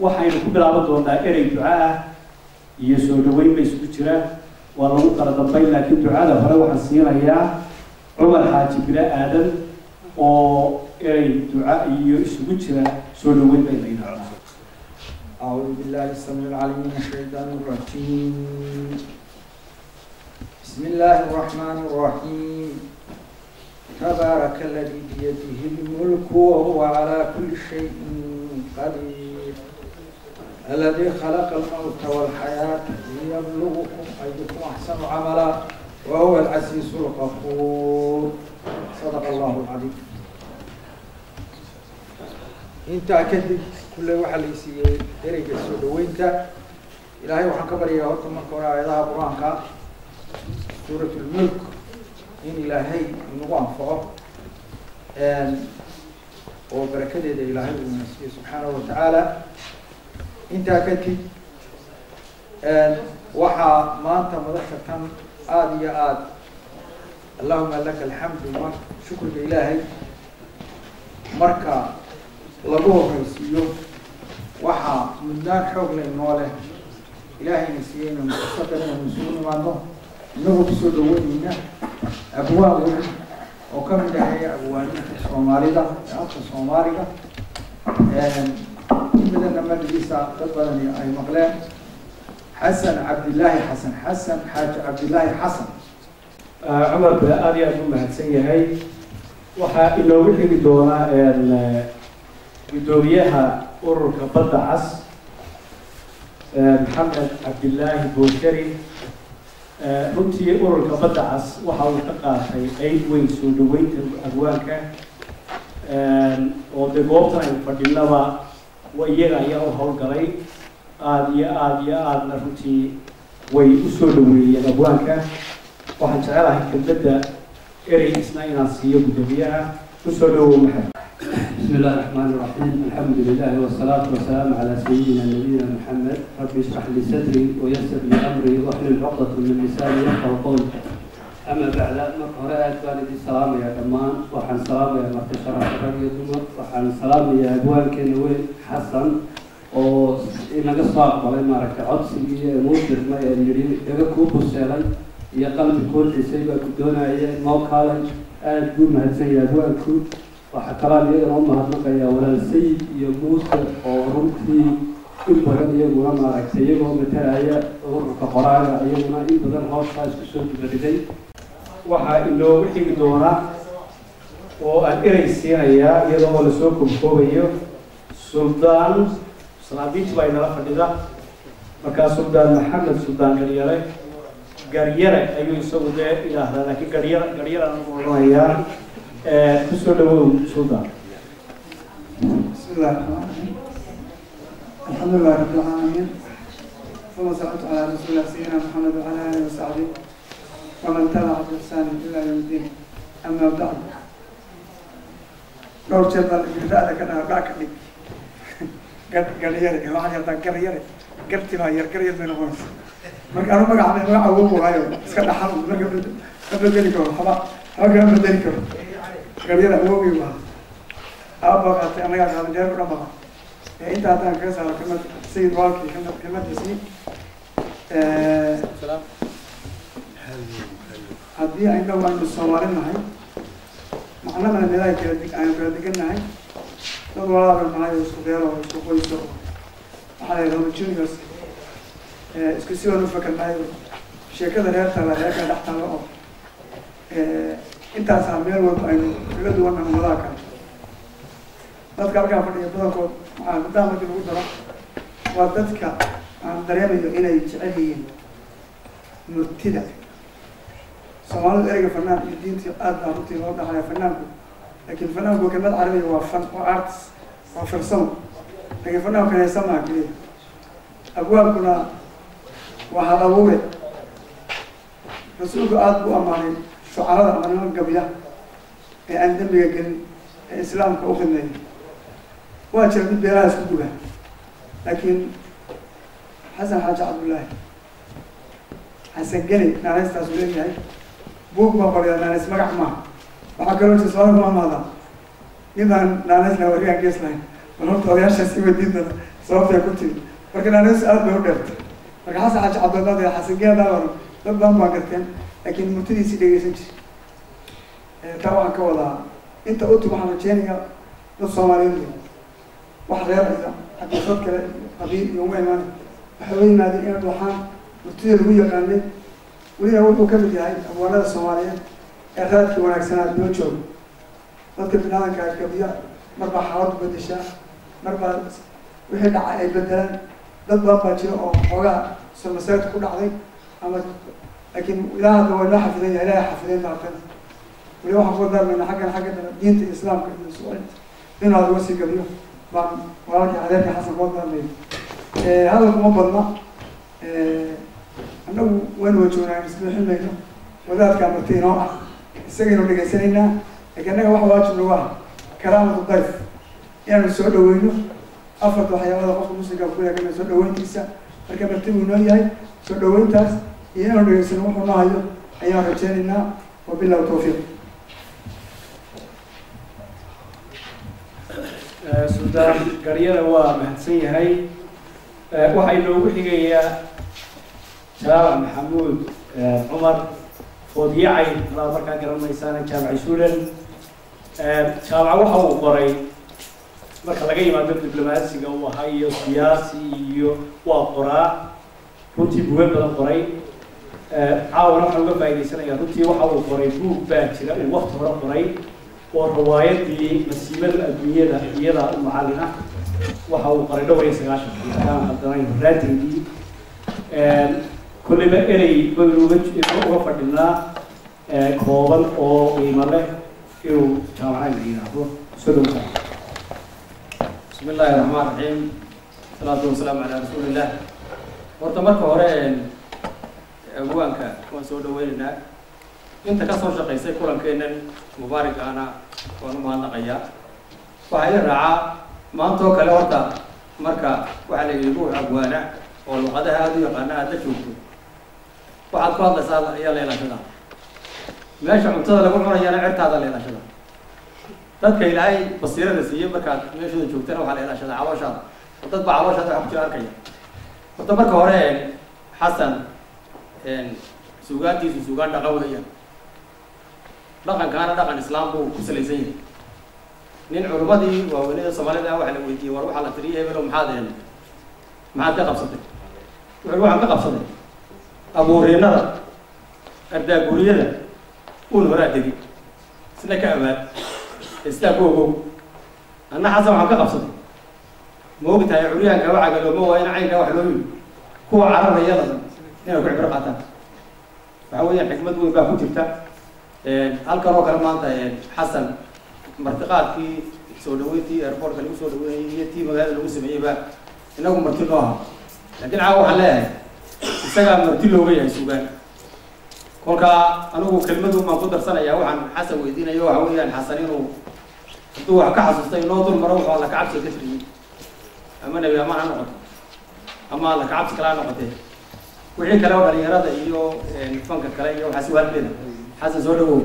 waxaynu ku bilaaban doonaa erey ducaa iyo soo dhaweyn bay isugu jiraan waa lagu kala dambeyn laakiin ducada hore waxaan siinayaa Cumar Xaaji Bile Aadan oo erey duca iyo isugu jira soo dhaweyn bay leedahay. أعوذ بالله السميع العليم من الشيطان الرجيم. بسم الله الرحمن الرحيم. تبارك الذي بيده الملك وهو على كل شيء قدير. الذي خلق الموت والحياة ليبلوكم أيكم أحسن عملا وهو العزيز الغفور. صدق الله العظيم. انت أكدت كل واحد يسير درجة السودوينتا إلهي وحكبر يا هرت من قراءة إلها قرآنك سورة الملك إن إلهي نوان فوق وبركة إلهي سبحانه وتعالى انت أكدت وحا ما أنت مدخل آد يا آد اللهم لك الحمد شكر إلهي مركا لبوه رئيسيو وحا مدان حوق للنوله إلهي نسيين ومستقر ونسون وعنده نغب سودوين أبواب وكم دهي أبواب الصومالي ده أخذ الصومالي ده بدنا مجلسة تقبلني أي مقلان حسن عبد الله حسن حاج عبد الله حسن عمر بلا آدي أبو مهدسية هاي وحا إنه وحي دونا gudoomiyaha ururka badda cas maxamed cabdilaahi bookari runtii ururka badda cas waxa uu ka qaatay qayb weyn soo dhaweynta abwaanka oo de goobtan aynu fadhinaba iyaga ayaa u howlgalay aadna runtii way u soo dhaweeyeen abwaanka waxaan jecelahay kelmadda erey isna inaan siiyo gudoomiyaha u soo dhawow maxamed. بسم الله الرحمن الرحيم. الحمد لله والصلاة والسلام على سيدنا نبينا محمد. رب اشرح لي صدري ويسر لي أمري واحلل عقدة من لساني يفقهوا قولي. أما بعد مرحبا والدي السلام يا كمان وحن سلام يا مرت شرف الرجل دمر وحن سلام يا أبوان كنوي حسن وإن قصاب على ما رك عطسي مدير ما يجري يجاكوب السلام يا قلب كل سيبا كدونا يا موكالا أدو مهتسي يا أبوان كود وحكران يجرون مهتمك يا ولا السيد يموت ورمتي كل بدن يجرون ما رك سيجرون مترايا ورك قراءة يجرون إن بدن هاش خاص كسر بدري waxa inoo wixii doona oo aan ereysiinaya iyadoo la soo koobayo Suldaan Salaadiinta bay nala fadhida marka Suldaan Maxamed Suldaan Garyare ayuu isagu ilaahay laakiin Garyare aan u oranayaa kusoo dhawow Suldaan. بسم الله الرحمن الرحيم. الحمد لله رب العالمين. ثم صلى على رسول الله سيدنا محمد وعلى آله وصحبه ومن تبع بإحسان إلى يوم الدين. أما بعد. لو جبنا الجزاء كنا باك لي. قريرة واحد يطلع قريرة قرتي ما يركريت من الغرف. ما كانوا ما قاعدين ما عوضوا هاي سكت حرب ما قبل ذلك خلاص قبل ذلك قريرة هو بيوها. أبغى أعطي أنا قاعد أقول جرب ربما أنت هذا كذا كلمة سيد والكي كلمة سيد سلام هذه عندنا وين الصوارين هاي معنا من البداية كذا أنا كذا هاي تقول والله معي وسكوبيرا وسكوبيسو على يوم الجونيورز إسكسيون فكر معي شيء كذا لا ترى لا كذا تحت الأرض أنت سامير وأنا كذا دون من ملاك dadka halkaan fadhiya badankood waxaan barnaamijka ugu daro waa dadka aan dareemayo inay jecel yihiin murtida Soomaalidu ereyga fanaan iyo diinta aad baa runtii loo dhaxlaya fanaanku laakiin fanaanku kelmad carabiga waa fan waa artist waa farsamo laakiin fanaanku heesa maaha keliya abwaabkuna waa halabuure rasuulku aad buu ammaanay shucarada ama niman gabiya ee aan dembiga gelin ee islaamka u khidmeeyay واجب بالبراس كلها لكن حسن حاج عبد الله حسن قلي ناس تسولين هاي بوك ما قرية ناس مقع معه وحكروا تصور ما ماذا إذا ناس لو ريان قيس لاين ونحط أرياش سيب الدين sababtay ku timi marka naanays aad bay u dheertay marka xasan xaaji cabdullahi iyo xasan geedaaban dad badan baa garteen laakiin murtidiisii dhegeysan jiray taa waxaan ka wadaa inta uti waxaan rajeynayaa dad soomaaliyeed wax reeraysa haddii dad kale qabiil iyo uma imaan waxay u yimaadeen inay waxaan murtida lagu yaqaanay welina wuxuu ka mid yahay abwaanada soomaaliyeed ee raadkii wanaagsanaa loo joogo dadka binaadamka ay gabiya marbaa xaaladu bedeshaa marbaa wixii dhacay ay bedelaan dad badan baa jira oo xoogaa masaajid ku dhacday ama laakiin ilaa hadda waa inoo xafidan yahay ilaahay xafideen baatan weli waxaan ku darmayna xagga diinta iyo islaamka iyo suucinta inuu aad uga sii gabiyo baan walaalkii adeerka xasan koo darmay hadalku ma badna annagu waynu wajoognaa isbixinayno wadaadkaa marti inoo ah isagaynu dhegaysanaynaa laakiin annaga waxa waajib nagu ah karaamatu dayf inaanu soo dhaweyno afarta waxyaabada qofka muslimka ku leeyahay soo dhaweyntiisa marka marti uu noo yahay soo dhaweyntaas iyo inaanu dhegaysano wuxuu noo hayo ayaan rajeynaynaa wabillahi tawfiiq suldaan garyada waa mahadsan yahay waxaa inoogu xigayaa jaamac maxamuud cumar foodiyacay hadaad markaa garanaysaana jaamac suulan jaamac waxa uu qoray marka laga yimaado diblomaasiga uu ahaa iyo siyaasi iyo waa qoraa runtii buuga badan qoray caawana waxaan uga faa'idaysanayaa runtii waxa uu qoray buug baa jira uu waqti hore qoray oo riwaayadii masiibada adduunyada iyada u macallin ah waxa uu qoray dhowr iyo 90 haddaan qaldanayn raadintii kulliba erey baynu uga fadhinaa kooban oo qiimo leh inuu jaamacada yidhaahdo soo dhowaa بسم الله الرحمن الرحيم والصلاة والسلام على رسول الله horta marka hore abwaanka waan soo dhaweynaynaa inta ka soo shaqaysay kulankeenan mubaarakaana waan u mahadnaqayaa waxaa ila raacaa maanta oo kale horta marka waxaa la yidhi ruux abwaana oo luqadaha aada u yaqaana aada la joogto waxaad ku hadlaysaa ayaa la ilaashada meesha cuntada lagu cunayana cirtaada la ilaashada dadka ilaahay basiirada siiyey markaad meeshooda joogtana waxaa la ilaashada calooshaada dad baa calooshaada wax ku jira arkaya horta marka hore xasan suugaantiisu suugaan dhaqan weeyaan dhaqankaana dhaqan islaam buu ku salaysan yahay nin culimadii waaweynada soomaalida waxa la weydiiyey war waxaa la tiriyay hebelow maxaad ka qabsatay wuxuu waxaan ka qabsaday abuuriinada ardaaguriyada uun horaa degi isna ka amaan istaa ku ogow anna xasan waxaan ka qabsaday ma ogtahay curyaanka wacaga looma waa in caynkaa wax loo yiri kuwa cararayada inay ku cibro qaataan waxa weeyaan xikmad weyn baa ku jirta halkan oo kale maanta xasan martiqaadkii soo dhaweyntii airportka lagu soo dhaweynayay iyo tii magaalada lagu sameeyey baa inagu marti noo aha laakiin caawa waxaan leeyahay isagaa marti looga yahay suugaan kolkaa anigu kelmadu baan ku darsanayaa waxaan xasan weydiinayo waxa weeyaan xasan inuu hadduu wax ka xasuustay inoo dul maro wuxuu alla ka cabsiga ka tiriyey ama nebi amaan ha noqoto ama alla ka cabsi kale ha noqotee wixii kale oo dhalinyarada iyo fanka kale iyo waxaa si waalmeeda xasan soo dhawow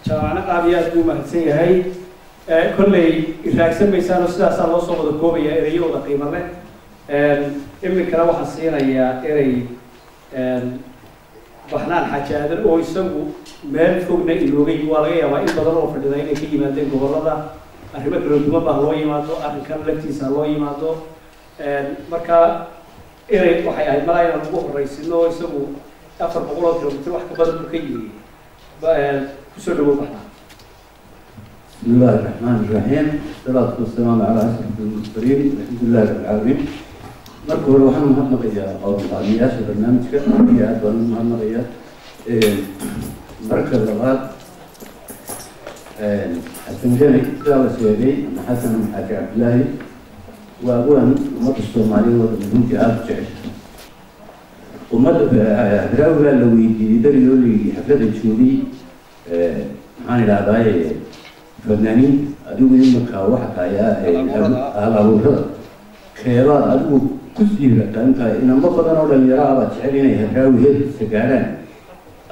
jaamacna aad iyo aad buu mahadsan yahay kolley raagsan maysaano sidaasaa loo soo wada koobaya ereyahooda qiimo leh iminkana waxaan siinayaa erey baxnaan xajaadan oo isagu meel fogna iloogay waa laga yaabaa in badan oo fadhida inay ka yimaadeen gobollada arrimo kala duwan baa loo yimaado arrinkan laftiisa loo yimaado marka erey waxay ahayd malaa inaan ugu horeysino isagu 400 kilomitr wax ka badan buu ka yimi kusoo dhawow baxnaan بسم الله الرحمن الرحيم والصلاة والسلام على أشرف المرسلين الحمد لله رب العالمين marka hore waxaan mahadnaqayaa qabanqaabiyaasha barnaamijka iyo aad baan u mahadnaqayaa marka labaad xasan gani sidaa la sheegay ama xasan xaaji cabdilaahi waa awaan ummadda soomaaliyeed oo runtii aada u jecel ummadda raawigaa la weydiiyey darigoo layidhi xaflada joogay maxaan idhahdaaye fanaaniin adigu imanka waxa kaayaa hal-abuurada keebaad adigu ku siirataa intaa inamo badan oo dhalinyaro ah baad jecel inay raawi heerkiisa gaadhaan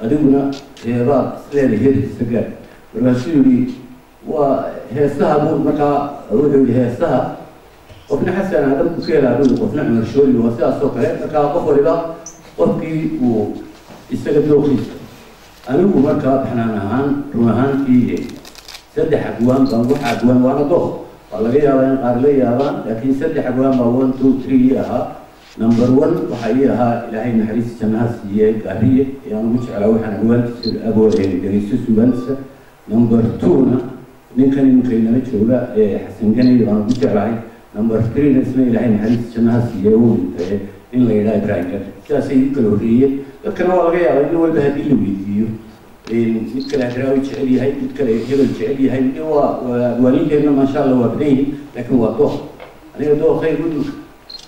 adiguna keebaad isleeda heerkiisa gaadh markaasuu yidhi waa heesaha buu markaa wuxuu yidhi heesaha qofna xasan hadal ku keenaado qofna marshooli waa sidaas oo kale marka qof waliba qofkii uu isaga dooqiisa anigu markaa baxnaan ahaan run ahaantii saddex agwaan baan wax agwaan waana dooq waa laga yaabaa in qaar la yaabaan laakiin saddex agwaan baa 1 2 3 ahaa number 1 waxa ii ahaa ilaahay naxariis jannaha siiyay gaariye ayaan ugu jeclaa waxaan agwaantiisa aboodeen dhegeyso sugansa number 2 na ninkan inkaynala jooga xasan ganay baan ugu jeclahay number 3 na isna ilaahay naxariis jannaha siiyay uu dhintay in la yidhaha ibraahim gar sidaasay u kala horreeyeen dadkana waa laga yaabaa in walba haddii la weydiiyo mid kale hadraawi jecel yahay mid kale hebel jecel yahay waa waaliinteenna maasha allah waa badan yihin laakiin waa dooq aniga dooqay gudulka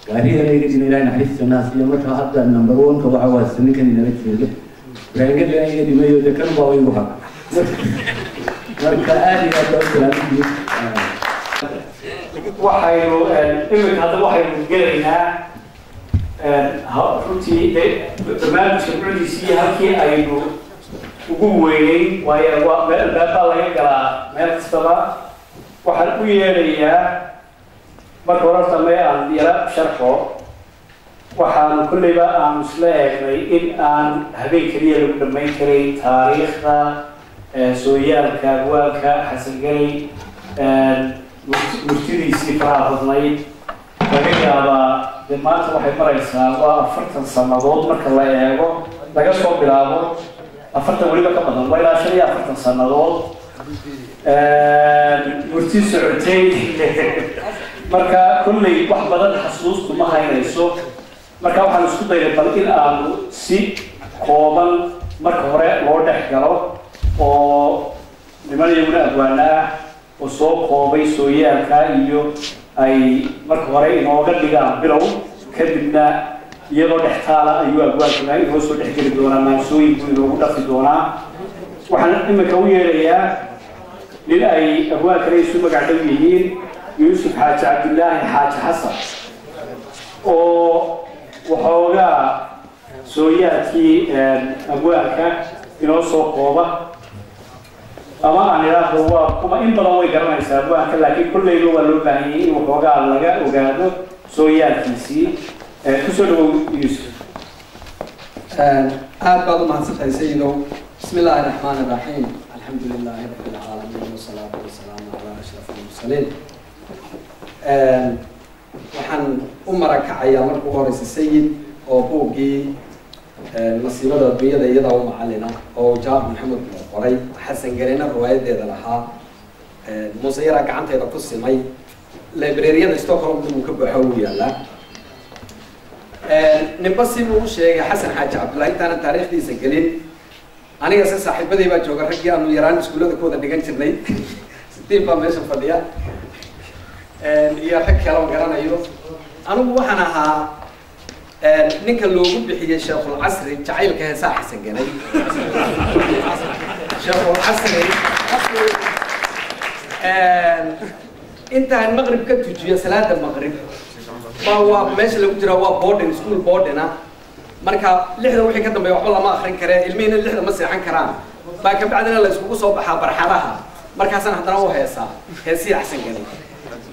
gaariyana iga dhina ilaahay naxariis jannaha siiya marka hadda number 1ka waxa waa ninkan inala jooga ibraahim garna iga dhimayo de kan baa igu haq marka aad iyo aad baa u salaamtihiin waxaynu imika hadda waxaynu gelaynaa runtii barnaamijka bucdiisii halkii aynu ugu weyneyn waayo waa meel albaabaa laga galaa meel kastaba waxaan u yeedhayaa marka hore horta mee aan yara sharxo waxaan kulleyba aan isla eegnay in aan habeen keliya lagu dhammayn karay taariikhda sooyaalka agwaanka xasan ganay murtidiisii faraha badnayd laga yaabaa de maanta waxay maraysaa waa 40 sannadood marka la eego laga soo bilaabo 40 weliba ka badan waa ilaa 45 sannadood murti socotay marka kulley wax badan xasuustu ma haynayso marka waxaan isku daynay bal in aanu si kooban marka hore loo dhex galo oo niman iyaguna agwaana ah oo soo koobay sooyaalka iyo ay marka hore inooga dhigaan bilow kadibna iyadoo dhextaala ayuu agwaankuna inoo soo dhexgeli doonaa maansooyinku inoogu dhafi doonaa waxaan imika u yeedhayaa nin ay agwaankana isu magac dhow yihiin yuusuf xaaji cabdillaahi xaaji xasan oo waxoogaa sooyaalkii agwaanka inoo soo kooba ama aan idhaahdo waa kuma in badan way garanaysaa agwaanka laakiin kulleyba waa loo baahan yahay in waxoogaa laga ogaado sooyaalkiisii kusoo dhawow yuusuf aad baad u mahadsantahay sayidow bismi illaahi raxmaani raxiim alxamdu lilaahi rabbi alcaalamiin wasalaatu wasalaamu calaa ashraf almursaliin waxaan u marakacayaa marka ugu horeysa sayid oo buuggii nasiibada adduunyada iyadaa u macalina oo jaab maxamed uu qoray xasan garena riwaayadeeda lahaa muuse yaraa gacantayda ku simay librariyada stockholm uu ka baxo uu yaalaa ninba si uu u sheegay xasan xaaji cabdullaahi intaana taariikhdiisa gelin aniga se saaxiibadii baa jooga raggii aanu yaraan iskuullada ku wada dhigan jirnay sitiin baa meesha fadhiya iyo rag kale oo garanayo anigu waxaan ahaa ninka loogu bixiyey sheekhul casri jacaylka heesaa xasan ganay sheekhul casri intaan maqrib ka tujiyo salaada maqrib waa meesha lagu jira waa boarding school boarding ah marka lixda wixii ka dambeeya waxba lama akhrin kare ilmihina lixda ma seexan karaan baa ka bacdina la iskugu soo baxaa barxadaha markaasaan haddana u heesaa heesii xasan ganay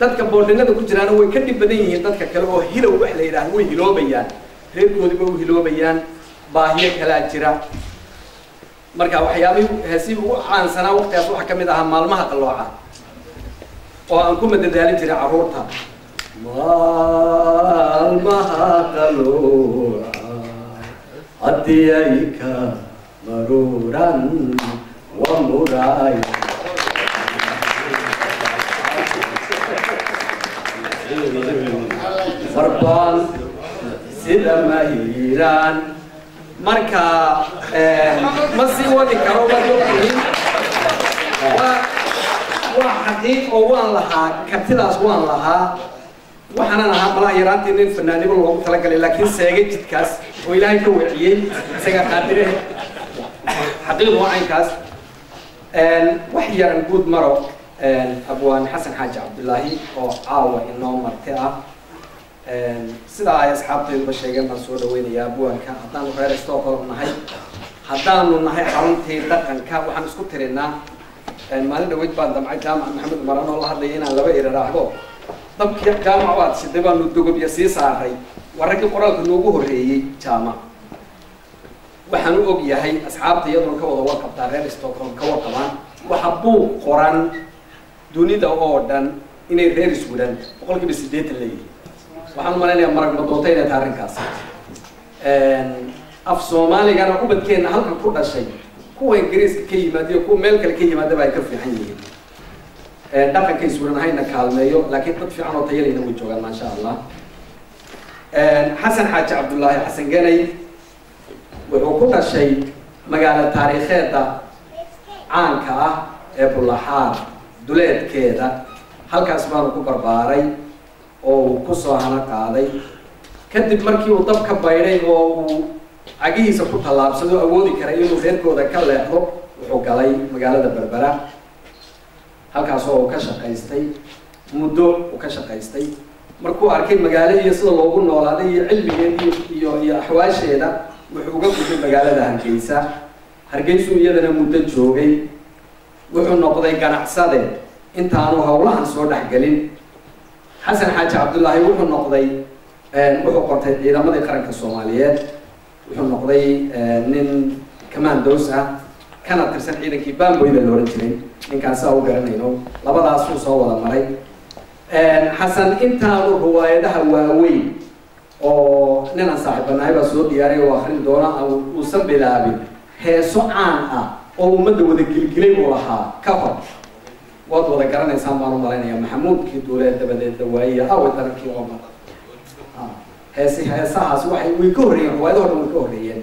dadka boordinada ku jiraana way ka dhib badan yihiin dadka kale oo hilow wax la yidhaahdo way hiloobayaan reerkoodiba u hiloobayaan baahiyo kalaa jira marka waxyaabihii heesii ugu caansanaa waqtigaas waxaa ka mid ahaa maalmaha qallooca oo aan ku madadaalin jiray carruurta maalmaha qallooca haddii ay ka maruuran wa muraay farbaan sida mahiiraan marka ma sii wadi karo waa xaqiiq oo waan lahaa kartidaas waan lahaa waxaanan ahaa malaha yaraantii nin fanaanimo loogu talagalay laakiin seegay jidkaas oo ilaahay ka waciyey isaga qaadire xaqiiq waa caynkaas wax yaran guud maro abwaan xasan xaaji cabdullaahi oo caawa inoo marti ah sidaa ay asxaabtayduba sheegeen baan soo dhaweynayaa abwaanka haddaanu reer stockholm nahay haddaanu nahay xaruntii dhaqanka waxaan isku tirinaa maalin dhaweyd baan damcay jaamac maxamed maran oo la hadlaya inaan laba ira raacdo dabkii jaamac waad shiday baanu dogobya sii saaray waa raggii qoraalka noogu horreeyey jaamac waxaan u og yahay asxaabta iyaduna ka wada warqabtaa reer Stockholm ka warqabaan waxa buuq qoran dunida oo dhan inay reer Sweden boqolkiiba 80 leeyihiin waxaan maleynayaa marag madoonta inay tahay arrinkaas af Soomaaligana ubadkeena halkan ku dhashay kuwa Ingiriiska ka yimaado kuwa meel kale ka yimaado bay ka fiican yihiin dhaqanka Sweden hayna kaalmeeyo laakiin dad fiican oo tayo leh way joogaan ma sha Allah Xasan Xaaji Cabdullaahi Xasan Ganay wuxuu ku dhashay magaalada taariikheeda caanka ah ee Bulaxaar duleedkeeda halkaas baan ku barbaaray oo ku soo hana qaaday kadib markii uu dab ka bayray oo uu cagihiisa ku talaabsado awoodi karay inuu reerkooda ka leexdo wuxuu galay magaalada Berbera halkaas oo uu ka shaqaystay muddo uu ka shaqaystay markuu arkay magaalada iyo sida loogu noolaaday iyo cilmigeeda iyo axwaasheeda wuxuu uga gudbay magaalada Hargeysa iyadana muddo joogay wuxuu noqday ganacsade intaanu hawlahan soo dhaxgalin Xasan Xaaji Cabdullaahi wuxuu noqday wuxuu qortay ciidamadii qaranka Soomaaliyeed wuxuu noqday nin commandos ah kana tirsan ciidankii Bamboyda loo oran jiray ninkaas oo garanayno labadaas uu soo wada maray Xasan intaanu riwaayadaha waaweyn oo nina saaxiibanahay baa soo diyaariyay oo akhrin doona uu san bilaabin heeso caan ah oo ummadda wada gilgilay oo lahaa ka hor waad wada garanaysaan baan u malaynayaa maxamuudkii dowladda dabadeed waayay awaddankii oo maqan heesahaas waxay way ka horreeyeen riwaayadaha dhan way ka horreeyeen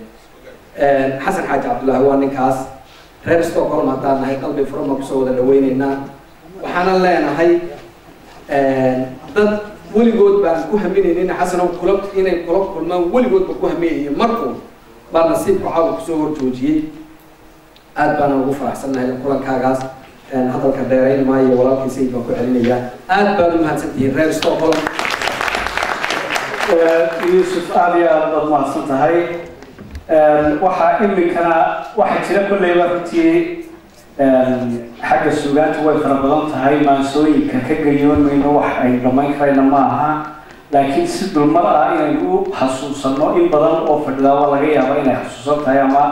Xasan Xaaji Cabdullaahi waa ninkaas reer Stockholm haddaan nahay qalbi furan ku soo wada dhaweynaynaa waxaana leenahay dad weligood baan ku haminaynin Xasan oo kulab inay kulab kulmaan weligood ku haminayeen markuu baa nasiibku caawa ku soo horjoojiyay aad baan ugu faraxsanahay kulankaagaas hadalka dheerayn maayo walaalkiisa inuu ku celinaya aad baan u mahadsantihiin reer Stockholm Yusuf Aliya mahadsan tahay waxa imikana waxa jira kulay waqti xagga suugaanta way fara badan tahay maansooyinka ka gayoonayno wax ay dhamayn karayna ma aha laakiin si dulmar ah inaynu xasuusano in badan oo fadhidawa laga yaabo inay xasuusan tahay ama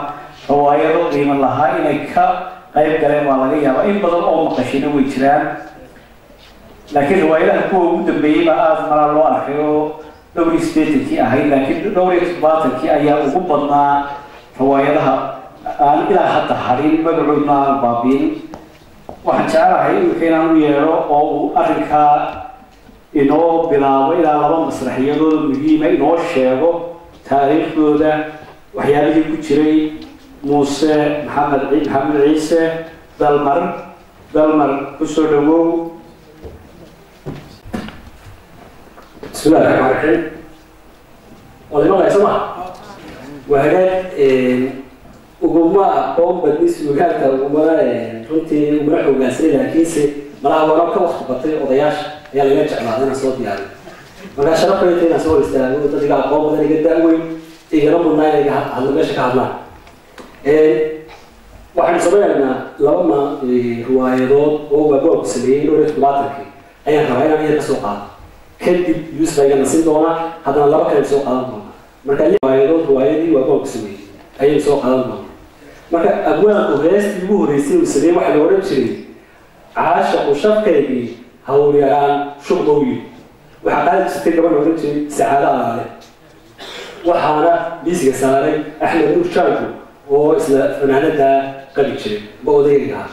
riwaayado qiimo lahaa inay ka qayb galeen waa laga yaabaa in badan oo maqashina way jiraan laakiin riwaayadaha kuwa ugu dambeeyay baa aad maraa loo arkay oo dhowr isbedelkii ahayd laakiin dhowr isbaatalkii ayaa ugu badnaa riwaayadaha aan ilaa hadda harin magacoodna aan baabiin waxaan jecelahay imika inaan u yeedho oo uu arrinkaa inoo bilaabo ilaa 2 masraxiyadooda muhiima inoo sheego taariikhdooda waxyaalihii ku jiray muuse maxamed ciise dalmar ku soo dhawow بسم الله الرحمن الرحيم ولما يسمع وهذا وجماعة قوم بالنسبة لهذا وجماعة رنتي ومرحوا جالسين لكنس مرة وراك وقت بطيء وضياش يعني يرجع معنا صوت يعني مرة شرف ليتنا صور استلام وترجع قوم ده جدا قوي يجربوا الناس على ماشي كهذا واحد صبينا لما روايات أو بقول سليم ورث باتركي أي رواية من السوقات كذب يوسف أيضا نسيبنا هذا الله بكرة سوق هذا مركز روايات وبقول سليم أي سوق هذا مركز أبونا كوهيس يبوه رئيسي وسليم واحد ورد شيء عاشق وشاف كذي هؤلاء الآن شغلوي وحقائق ستين قبل ورد شيء سعادة عليه وحنا بيسك ساري إحنا نقول شاركو وإسلا فنانا دا قبل شيء بودينا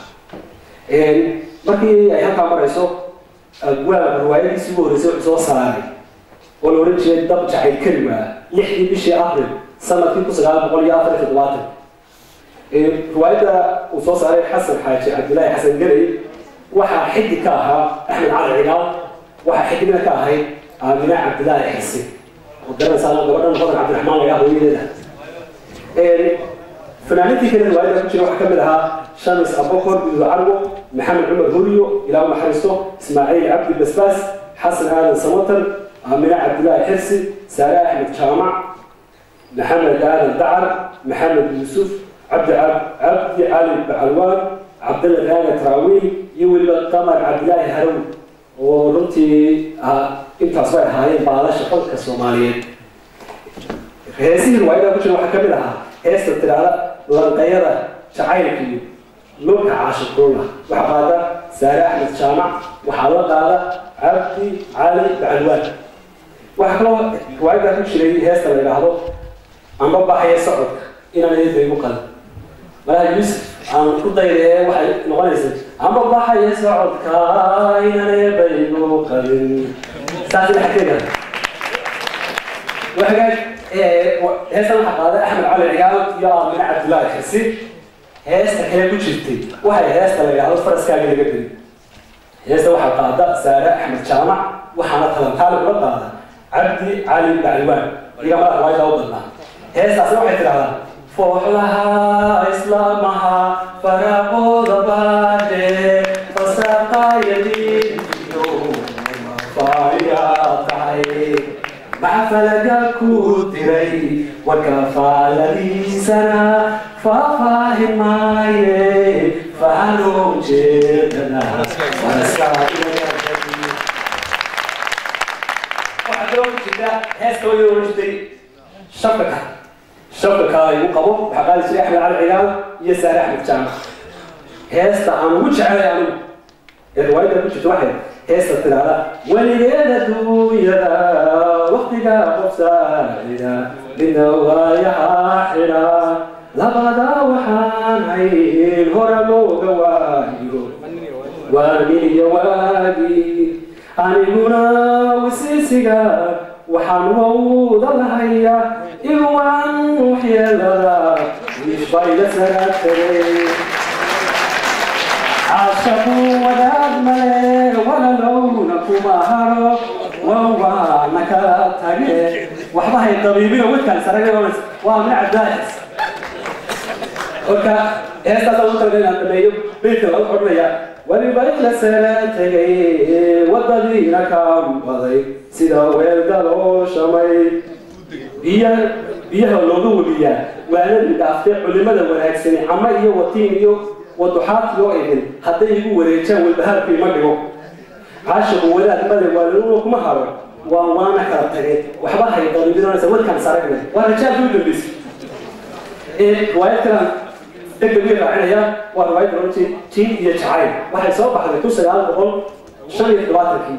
مركز أيها كامر يسوق أبونا رواية يسوي رئيسي سوق ساري ولورد شيء دب جاي كلمة لحدي بشيء آخر سنة في كسر بقول يا أخي الواتر رواية وصوص عليه حسن حاجة عبد الله حسن قري وحا حد كاها أحمد على العلاج وحا حد من كاهي من عبد الله حسن وقدرنا سلام قبلنا نفضل عبد الرحمن يا أبو يدنا فنانتي كده رواية كنت نروح أكملها شمس أبو بكر بن عروة محمد عمر هوريو إلى محرسته إسماعيل عبد البسباس حسن آدم سمطر من عبد الله حسن سارة أحمد شامع محمد آدم دعر محمد يوسف عبد علي بعلوان عبد الله غالي تراوي يولد قمر عبد الله هارون ورنتي انت أصبح هاي بعض شقق الصوماليين هذه الرواية كل واحد كملها هذا ترى لنقيرة شعيرك لوك عاشق كلها وحقاده سارة أحمد شامع وحلق هذا عبدي علي بعلوان وحكوا رواية كل شيء هذا اللي راحوا عم بابا حياة صعود إن أنا يدري مقال ما يوسف عم كل ضيق واحد نغني عم بابا حياة صعود كاين أنا يدري مقال ساعة الحكينا وحكاية هذا الحقاده أحمد علي عيال يا من عبد الله الحسي هذا كلام كل شيء وهي هذا اللي يعرض فرس كاجي قبل هذا واحد قاده سارة أحمد شامع وحنا طالب قاده عبدي علي بعلوان يا ما وايد أوضنا هذا سوى حتى فوحلها إسلامها فرقوا ضباطه فساق يدين فايا تعي مع فلقك كوتري وكفى الذي سنة ففاهم معي فعنو جدنا وحدهم كده هستوي ورشدي شبكة يقوم بحقال شيء أحمد على العيال يسار أحمد جامع هستا أنا وش على يعني الرواية ده وش واحد هستا ترى ولقينا دويا وقتنا مفسدنا للنوايا حرا لبدا وحان عين هرمو قوايو واني يواجي أنا وسيسيا وحنوض الهيا إيوان وحيالا ويشبايل سراتري عاشقوا وداد ملي ولا لونكم أهارو ووانك تاقي وحبها الطبيبين وكان سرقوا ومن عدائس وكا هستا تقول لنا أن بيت الله حرية ولبيت سراتري والذين كانوا بضي سيدا ويلقلوا شمي بيها لوغو بيها وانا بدافع علماء wanaagsan ama iyo watiin iyo waduxaad loo eegin haday igu wareejaan walbahaar fi madhigo caashiq wadaad male waa kuma haro waana kala tagay waxba hay dalbinaysa wadkan saragne waa rajaal u dambis waaytan degdeg raacaya waa waaytan runtii tiin iyo jacayl waxay soo baxday 1975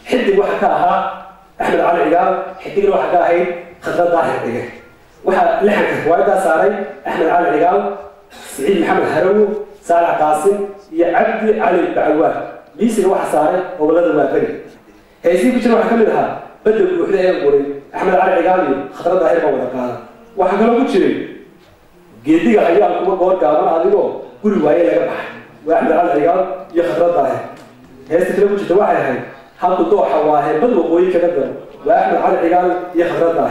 xiddig waxa ka ahaa أحمد علي عيال حديقنا واحد قاهي خطر ظاهر دقيقة واحد لحن وايدا ساري أحمد علي عيال سعيد محمد هرو سارع قاسم يا عبد علي بعلوان بيصير واحد ساري وبلد المادري هيسي بيصير واحد كملها بدل الوحدة يقولي أحمد علي عيال خطر ظاهر ما ولا قال واحد قالوا بتشري جديد عيال كم قول كمان عاديو كل واحد لقى وأحمد علي عيال يا خطر ظاهر هيسي كلام بتشري واحد هاي حاطط دوحة واحد بدل وقوي كذا وأحمد على عيال يخرج ده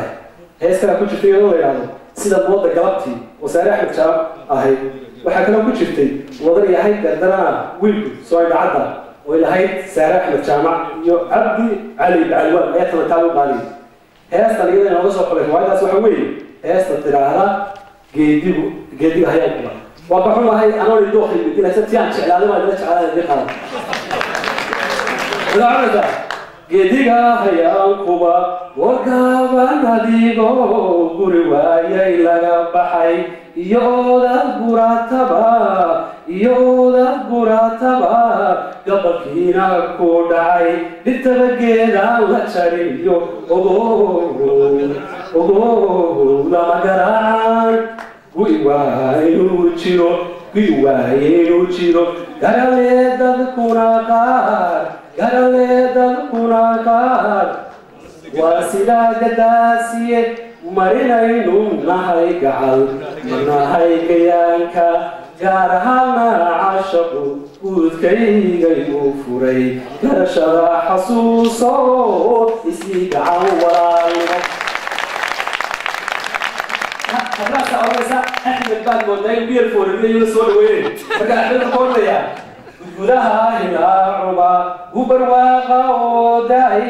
هيسكر كل شيء يقول يعني سيدا موضة قلبتي وسارع أحمد شاب أهي وحكنا كل شيء وضر يهاي قدرنا ويلكو سواء بعدا وإلى هاي سارع أحمد شامع عبدي علي بعلوان أيتنا تابو قالي هيستا لقينا نوصل حوله وايد أسوأ حوي هيستا تراها جديو هاي أكبر وبحوم هاي أنا اللي دوخي بدينا ستيان شعلان ما لنا شعلان دي خلاص العرضة جديها هيا كوبا وكابان هديكو قروايا إلا بحي يودا قراتبا قبل كينا كوداي لتبقينا لتشاريو أوه لما قران قيوايو تشيرو قراليدا كوناكار واسلا قداسية مرينينو نهاي قعال نهاي كيانكا قارهانا عاشقو وذكيغيو فري كرشدا حسوسو اسيق عوالي خلاص أولسا أحمد بان قدين بير فوري يوسول وين فكأحمد قولي gudaha hilaacuba gubarwaaqa oo daay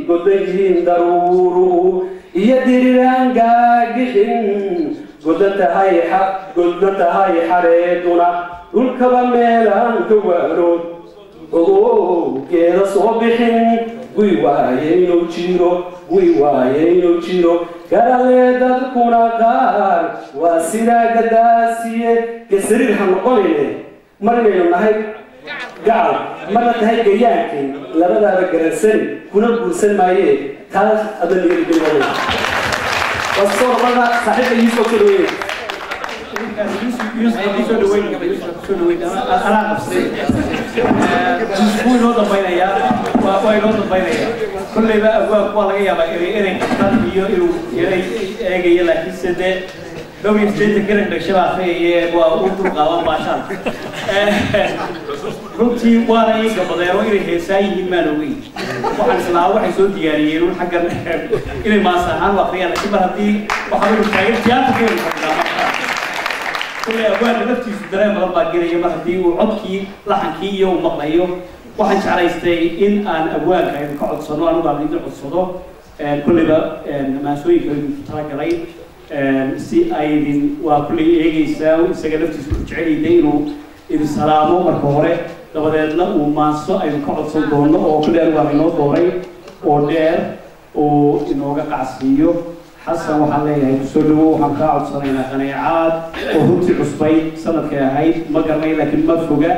godayihiin daruuru iyo diriraan gaagixin godla tahay xareeduna dhulkaba meelaan ka waano geeda soo bixin guy waaye inuu jiro garalee dadkuna qaar waa sidaa gadaasiye gasariir ha noqonayne marnaynu nahay gacal marna tahay gayaankeen labadaaba garansani kuna guursan maayee taas adanigaligeliya wasoormada saaxiibka iisoo kordhawey inoo dambaynayaa waa inoo dambaynayaa kolleyba abwaabku waa laga yaabaa erey kastan iyo inuu eray eegayo laakiinse dee dhowr iyo sideetan garan dhagshabaa feeye waa u dulqaaban baashaan runtii waana ii gabadeero inay heesaa yihiin maan ogeyn waxaan islaa waxay soo diyaariyeen un xaggan inay maas ahaan u akriyaan laakiin mar haddii waxaa inu taagan tiyaatarkeenu fadhidaa kulley abwaanka naftiisu dareen badan baa gelaya mar haddii uu codkii laxankii iyo uu maqlayo waxaan jeclaystay in aan abwaanka aynu ka codsano anigu aan idin codsado kulleyba maasooyinka idinku talagalay si aydin waa kulley eegaysaa isaga naftiisu ku jeceliyday inuu idin salaamo marka hore dabadeedna uu maaso aynu ka codsan doono oo kulley anigu aan inoo dooray oo dheer uu inooga qacsiiyo xasan waxaan leeyahay kusoo dhawow waxaan kaa codsanaynaa qaneecaad oo runtii cusbayd sanadkay ahayd ma garanay laakiin ma foga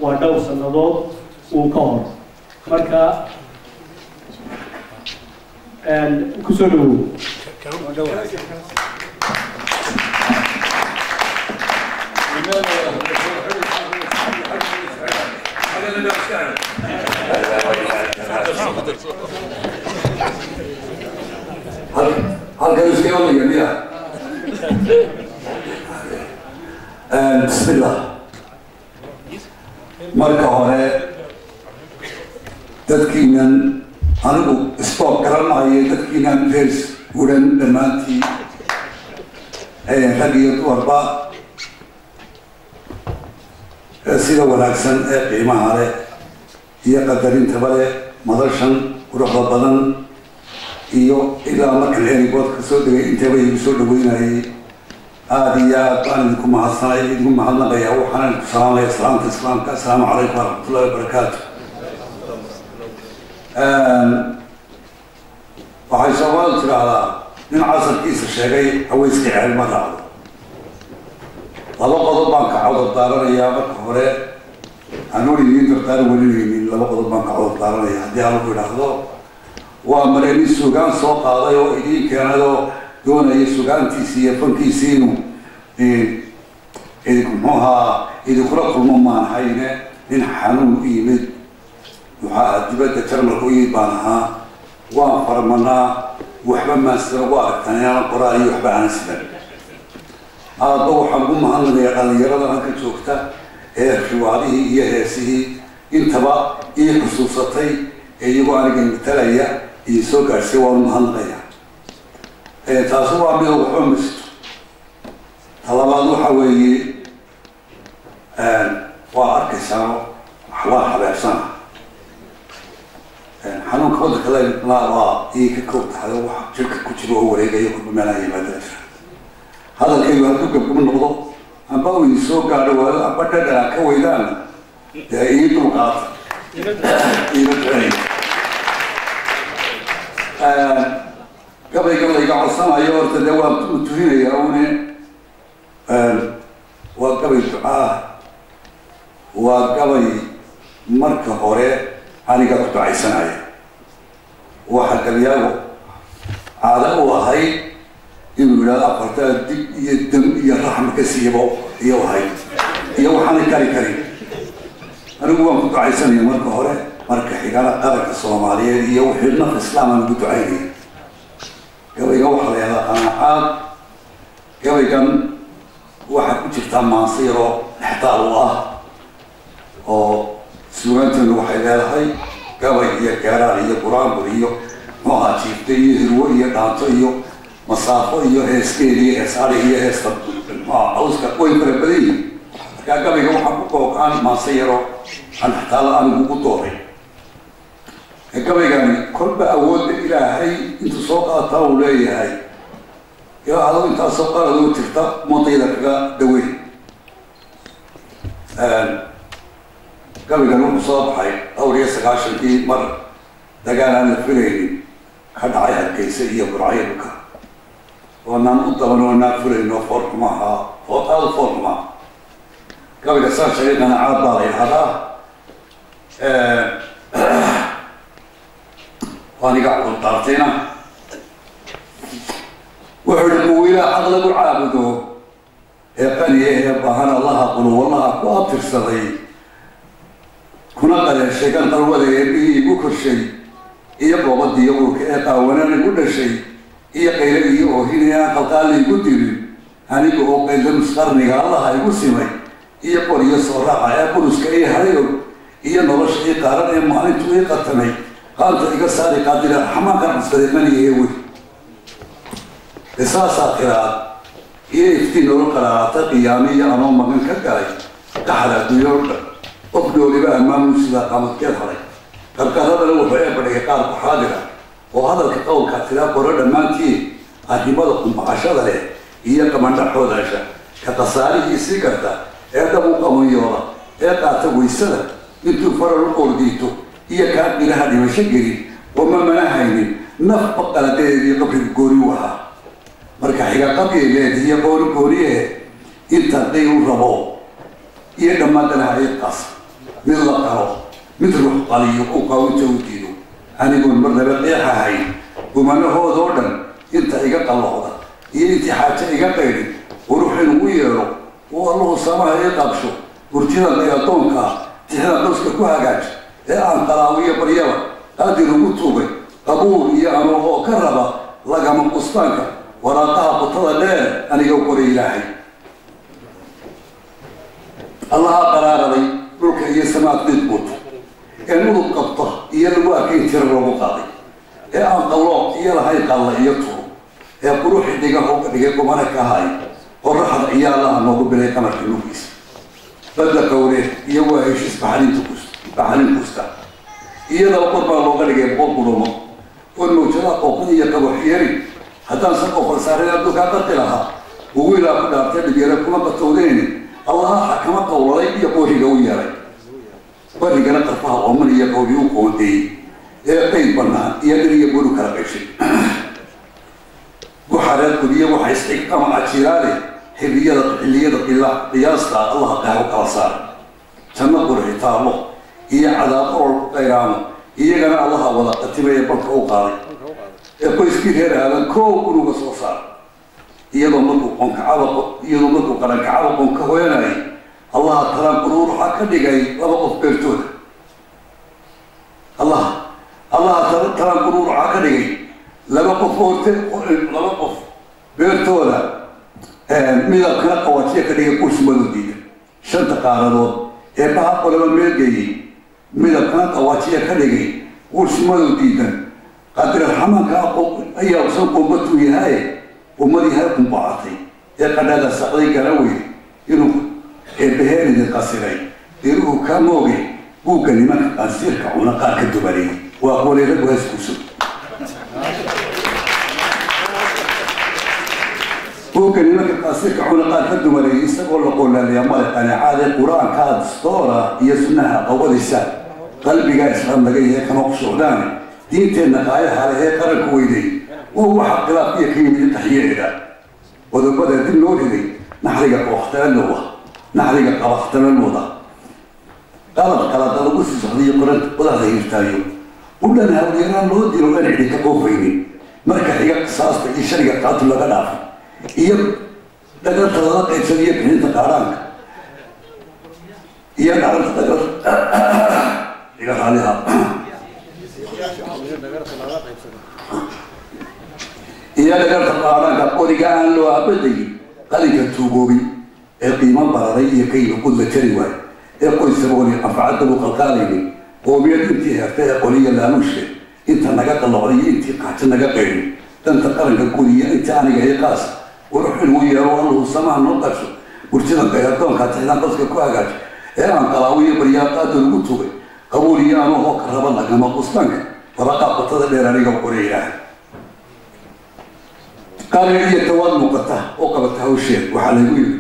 waa dhowr sannadood uu ka hor marka kusoo dhawow halkan iska odaya miya bismillah marka hore dadkiinan anigu stock garanayo dadkiinan fers uran dhammaantii rag iyo dumarba sida wanaagsan ee qiimaha leh iyo qadarintaba leh madashan quruxda badan iyo ilaa markan erigood ka soo degay intaba igu soo dhaweynayay aada iyo aad baan idinku mahadsanay idinku mahadnaqaya waxaan idinku salaamaya salaamta islaamka assalaamu calaykum waraxmatullahi wabarakaatu waxay soomaalidu tidhaahdaa nin casarkiisa sheegay haweyskii ceel ma raacdo laba qodob baan ka codor daaranayaa marka hore anuun idiin dardaar welinaynin laba qodob baan ka codor daaranaya haddii aan ku idhaahdo waa mareeni sugaan soo qaaday oo idiin keenadoo doonaya sugaantiisii iyo fankiisii inuu muxuu ahaa idinkula kulmo maan hayne nin xanuun u yimid waxaa dibadda jarmalka u yimid baan ahaa waan farmanaa waxba maansida ugu aragtan inaan qoraa iyo waxba aanan sidan aadba waxaan ugu mahadnaqaya dhallinyarada halka joogta ee riwaadihii iyo heesihii intaba ii xusuusatay ee iyagoo aniga matalaya iyo soo gaadhsay waan u mahadnaqaya taasi waa mid waxba misto talabaad waxa weeye waa arkaysaa waa habeersana xanuunka waddanka la waa ii ka kow tahay wax jirka ku jiro oo wareegaya kulba meelaha yimaadana jira hadalkaygu hadduu gabgabo noqdo amba uu idin soo gaadho amba dhadhanaa ka weydaan dee ii dulqaata iima duceeya gabayga layga codsanayo horta dee waa u tuhinayaa une waa gabay ducaah waa gabay marka hore aniga ku ducaysanaya waxa gabyaago caado u ahayd inuu yidhahdo afartaa dib iyo dam iyo raxma ka siibo iyo ahayd iyo waxaanay kari karin anigu waan ku ducaysanaya marka hore marka xigana qaranka soomaaliyeed iyo wixii naf islaam aan ugu ducaynaya gabayga waxaa la yahdaa qanacaad gabaygan waxaa ku jirtaa maansiiro dhextaal u ah oo suugaanteenu waxay leedahay gabay iyo gaaraan iyo buraanbur iyo noohaa jiifta iyo hirwo iyo dhaanto iyo masaafo iyo heeskeed iyo heesari iyo heesta cawska way fara badan yihin markaa gabayga waxaa ku kooqaan maansiiro aan dhextaal anigu ugu dooray gabaygani kolba awoodda ilaahay intuu soo qaataa uu leeyahay yaa ado intaasoo qaladoo jirta moodayda kaga daweyn قبل كانوا مصاب حي أو رياسة عشان كي مرة دجال أنا فيلين خد عيها الكيسية برعاية بكا وأنا نقطة وأنا فيلين وفرق معها فرق معها قبل صار شيء أنا عاد ضايع هذا وأنا قاعد طارتينا وحلموا إلى أغلب العابدو يقني يبهنا الله قلوا والله وأبتر صغير كنا قال الشيء كان قالوا ذي يبي بكر شيء يبغى بدي يبغى كأتا وانا نقول شيء قيل وهنا قال لي قلت لي أنا بقول قيل مسخرني الله يقول سمي يقول يسرع يقول سكري هايو نورش قارن ما أنت قتمي قال تلك ساري قادر حما كان مستدمني يهوي إساس آخرات يفتي نور قرارات قيامية أنا مكان كجاي كحلا ديور أبدو لي بقى ما مسلا قامت كذا حري كالكهرباء لو بقى بدأ حاضرة وهذا الكتاب كثيرا برد ما تي أهيبالكم عشرة له هي كمان تحول عشرة كتصاري يسي كرتا هذا مو كم يورا هذا تبويسنا أنتو فرر الأرديتو هي كانت من هذه مشاكل وما مناهين نفق على تيجي قبل الجوريوها مركا حاجة قبل هي جوريه أنت تيجي ربو هي لما تنهي قص مثل قرو مثل قليل وقوي توتينو أنا يقول مرة بقيها هاي ومن هو ذولا أنت إيجا الله هي أنت حاجة إيجا قيري وروحين ويرو والله سما يقبشو ورتينا لياتونكا تحنا نسك كوهاجاج عن قراوية بريوة هذه رموتوبة قبول يا أمو كربا لقى من قسطنكا وراقها قطرة لين أنا يقول إلهي الله قرار لي بلك هي سماء تثبت كانوا القطة هي الواقع ترى المقاضي يا عن قلوب هي هاي قال يطور يا بروح دقيقة أنا كهاي ورحض عيالها موجود بلاي كمر النوبيس بدل كوريه يوا إيش بحالين تقص بحالين قصتا هي لو قرب الله قال لي بقول كلهم والموجودة قوقني يكبر حيري حتى نسقوا فرسارين أبدو كاتر لها وويلا كذا تبي يركبون بتودين الله حكم قوله يقول قوي عليه بدي كنا قرفها ومن يقول يقول دي قيد بنا يدري يقولوا كرقش وحالات كلية وحيسحق كما عشيرة حلية الله قياسها الله قهوة قصار تنقل حتامه هي على طول قيرانه هي كان الله ولا قتبه يبقى قاري يقول سكير هذا كو كلوا بصوصار يضمنكم قنك عبق يضمنكم قنك عبق قنك هويناي الله ترى قرور حكا دقاي لبقف بيرتودا الله ترى قرور حكا دقاي لبقف بيرتودا ميدا كنا قواتيه كدقاي كوش مدوديد شنط قاردود إبها قلما ميرجي ميدا كنا قواتيه كدقاي كوش مدوديد قدر الحمام كاقو أي أوصل قومته هاي ومري هاكم بعضي يقعد هذا السقري كروي يروح البهير القصيرين يروح كموجي هو كلمة أصير كعونا قاك الدبري وأقول لك وهسكوسو هو كلمة أصير كعونا قاك الدبري يستقول لقول لي أمالك أنا عاد القرآن كاد سطورة يسمعها أول السنة قلبي قاعد يسلم لقيه كما قصوداني دينتنا قاية على هيك قرن كويدي وهو حق لا فيه كلمة التحية ده وذو بدأ دين نوري نحرق وقتنا النوة نحرق وقتنا النوة قالت الوقت الصحية قرنت ولا غير تايو ولنا هؤلاء لو ديروا أنا عندي كوفيني مركز هي قصاص في الشركة قاتل لقى نافع هي لقد طلعت إنسانية بحين تقارنك هي نعرف تقدر يقال عليها إذا ذكرت القرآن كقول كان له أبدي قال كتوبوبي القيمة بررية كي يقول لتريوان يقول سبوني أفعلت بقلقالي وبيد انتهى فيقول لي لا نشرك انت نقاط اللغرية انت قاعدت نقاقين انت قرن كقولية انت أنا جاي قاس وروح الوية والله سمع نقص ورتنا كيرتون كاتحنا قصك كواجات يا عن قلاوية برياقات الكتب قبولي أنا هو كرب الله كما قصتك ورقة قطة ليراني قبولي قال لي يتوال مقطع وقبتها وشيء وحال يقول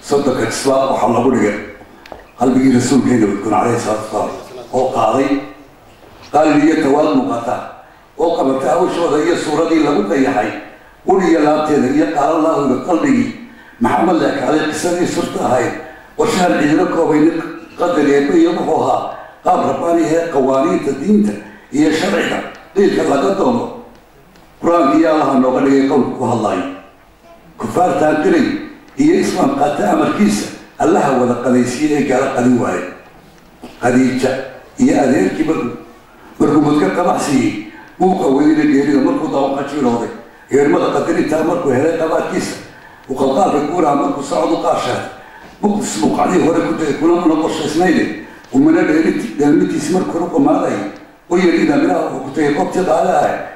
صدق الإسلام وحال أقول قلبي رسول كينو بتكون عليه صلاة الله أو قاضي قال لي توال مقاطع أو قبلتها وشو هي الصورة دي اللي قلت يا حي قولي يا لابتين هي قال الله بقلبي محمد لك على قصة صرتها هاي وشان عينك وبين قدر يبي يبغوها قال رباني هي قوانين الدين هي شرعها قيل كذا قدامه قرآن يا الله إنه قال لي قولك والله كفار تاكلين هي اسمها قد تأمر كيسة الله هو القديسية قال قديوة قديجة هي أذير كبر مركوبتك كبحسي مو قوي اللي مركو ضوء قشير هذا غير ما قدري تأمر كهلا تبع كيسة وقال بيقول عمرك صعد قاشات بقسمك عليه ولا كنت يكون من قرش سنيد ومن الهريت دمتي اسمك كروك ما ذي ويريد منها وكنت يقبض على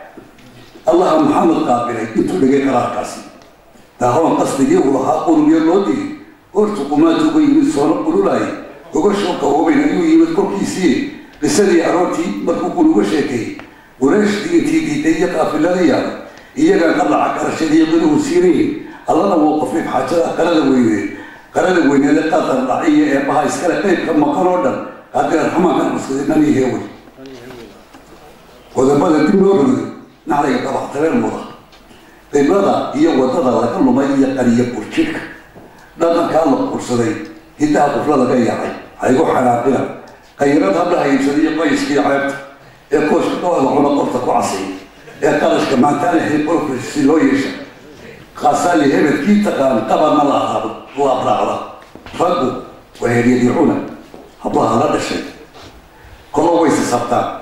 الله محمد قابل انتو لقيت قرار كاسي هو قصدي دي وراح اقول يلودي ورتقوا ما تبين من صار قولوا لاي وقشوا كوبين يمد كوكيسي بسدي اروتي مركوكون وشيكي وريش دي تيقع في الذي هي كان طلع كرش دي يقولوا سيرين الله لو وقف في حاجه قرر وين اللي قطر الرعيه بها يسكر قيب كما قرودا قادر الحما كان مسكنني هيوي وذا بلد النور نعرف طبعا ترى الموضوع قبلها هي وضعها لكن ما هي قريه بورشيك لما كان القرصري هي قفله جايه هيقول حناقله غيرتها بها يمشي قيس كي عيبت يكوش طول على قرطك وعصي يقالش كمان ثاني يقول في السلويش خاصة اللي هي كي تقام قبل ما الله هو أبرع فقوا وهي يدعونا الله هذا الشيء كل ويس سبتا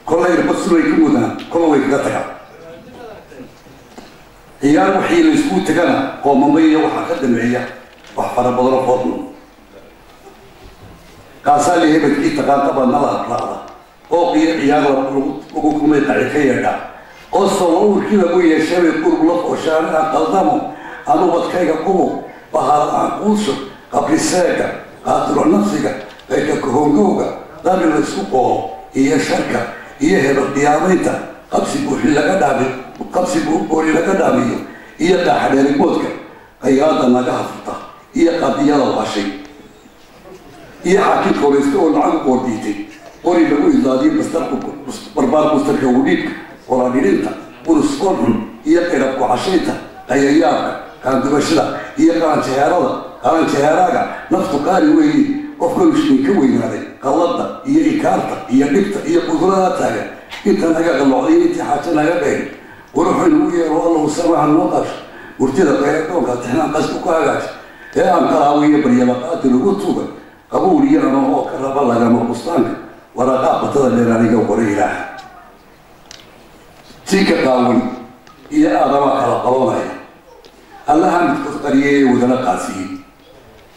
كل يربط له يكملنا كل ويس قطع هي الوحيد اللي يسكت تجنا قوم مية وحكد معية وحفر بدر فضل خاصة اللي هي كي تقام قبل ما الله أبرع أو قي عيال وقوم يتعيكيا قصوا كذا بوي الشباب يقول بلط وشارع قدامه أنا بتكيك قوم بهذا عنقوس قبل الساقة قادر نفسك هيك كهونجوجا دام السوق هي شركة هي القيامية قبسي بوري لك دامي قبسي بوري لك دامي هي تحدي ريبوتك قيادة نجاحتها هي قضية الواشي هي حكي كوليسترول عن قرديتي قولي لقول إزادي بربار مستركونيك ولا بيرنتا ورسولهم هي قرب وعشيتها أيامك كان دبشلا هي كان شهرة نفط قاري وين وفكر شيء كوين هذا قلدا هي إكارتا هي نكتا هي قدراتها أنت نجا الله أنت حاجة نجا بين وروح نويا والله سمع الوقف ورتدا قيادهم كتحنا قصدك هذا يا أم كراوية بريالات الوقوتوبة قبولي أنا هو كرب الله لما قصانك ورقابة تضل لنا وقريلا تيك قاول يا آدم على قلوبها الله هم تقريه وذنا قاسي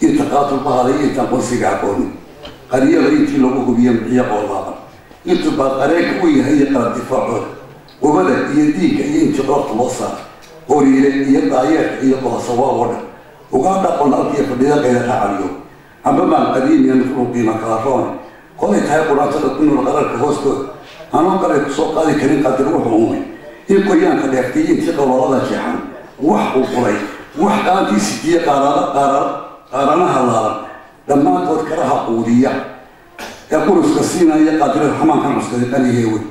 يتقاتل بهذه يتقصي عقوني قريه غيرتي لو بيم يا الله يتبقى قريك وهي هي قرار دفاعه وبدأ يديك ينتظر الوصل وري يضايق يبغى صواب وقال قلنا كيف بدنا غير تعاليو أما ما القديم ينفروا بما كارون كل يتحقق قرآن تكون القرار كهوستو أنا قريت سوق هذه كريم قد روح عمومي يقول يان قد يفتي ينتقل ولا شيء وح وقري وح كانت سدية قرارنا الله لما تذكرها قودية يقول سكسينا هي قادر الحمام كان مستدقا يهوي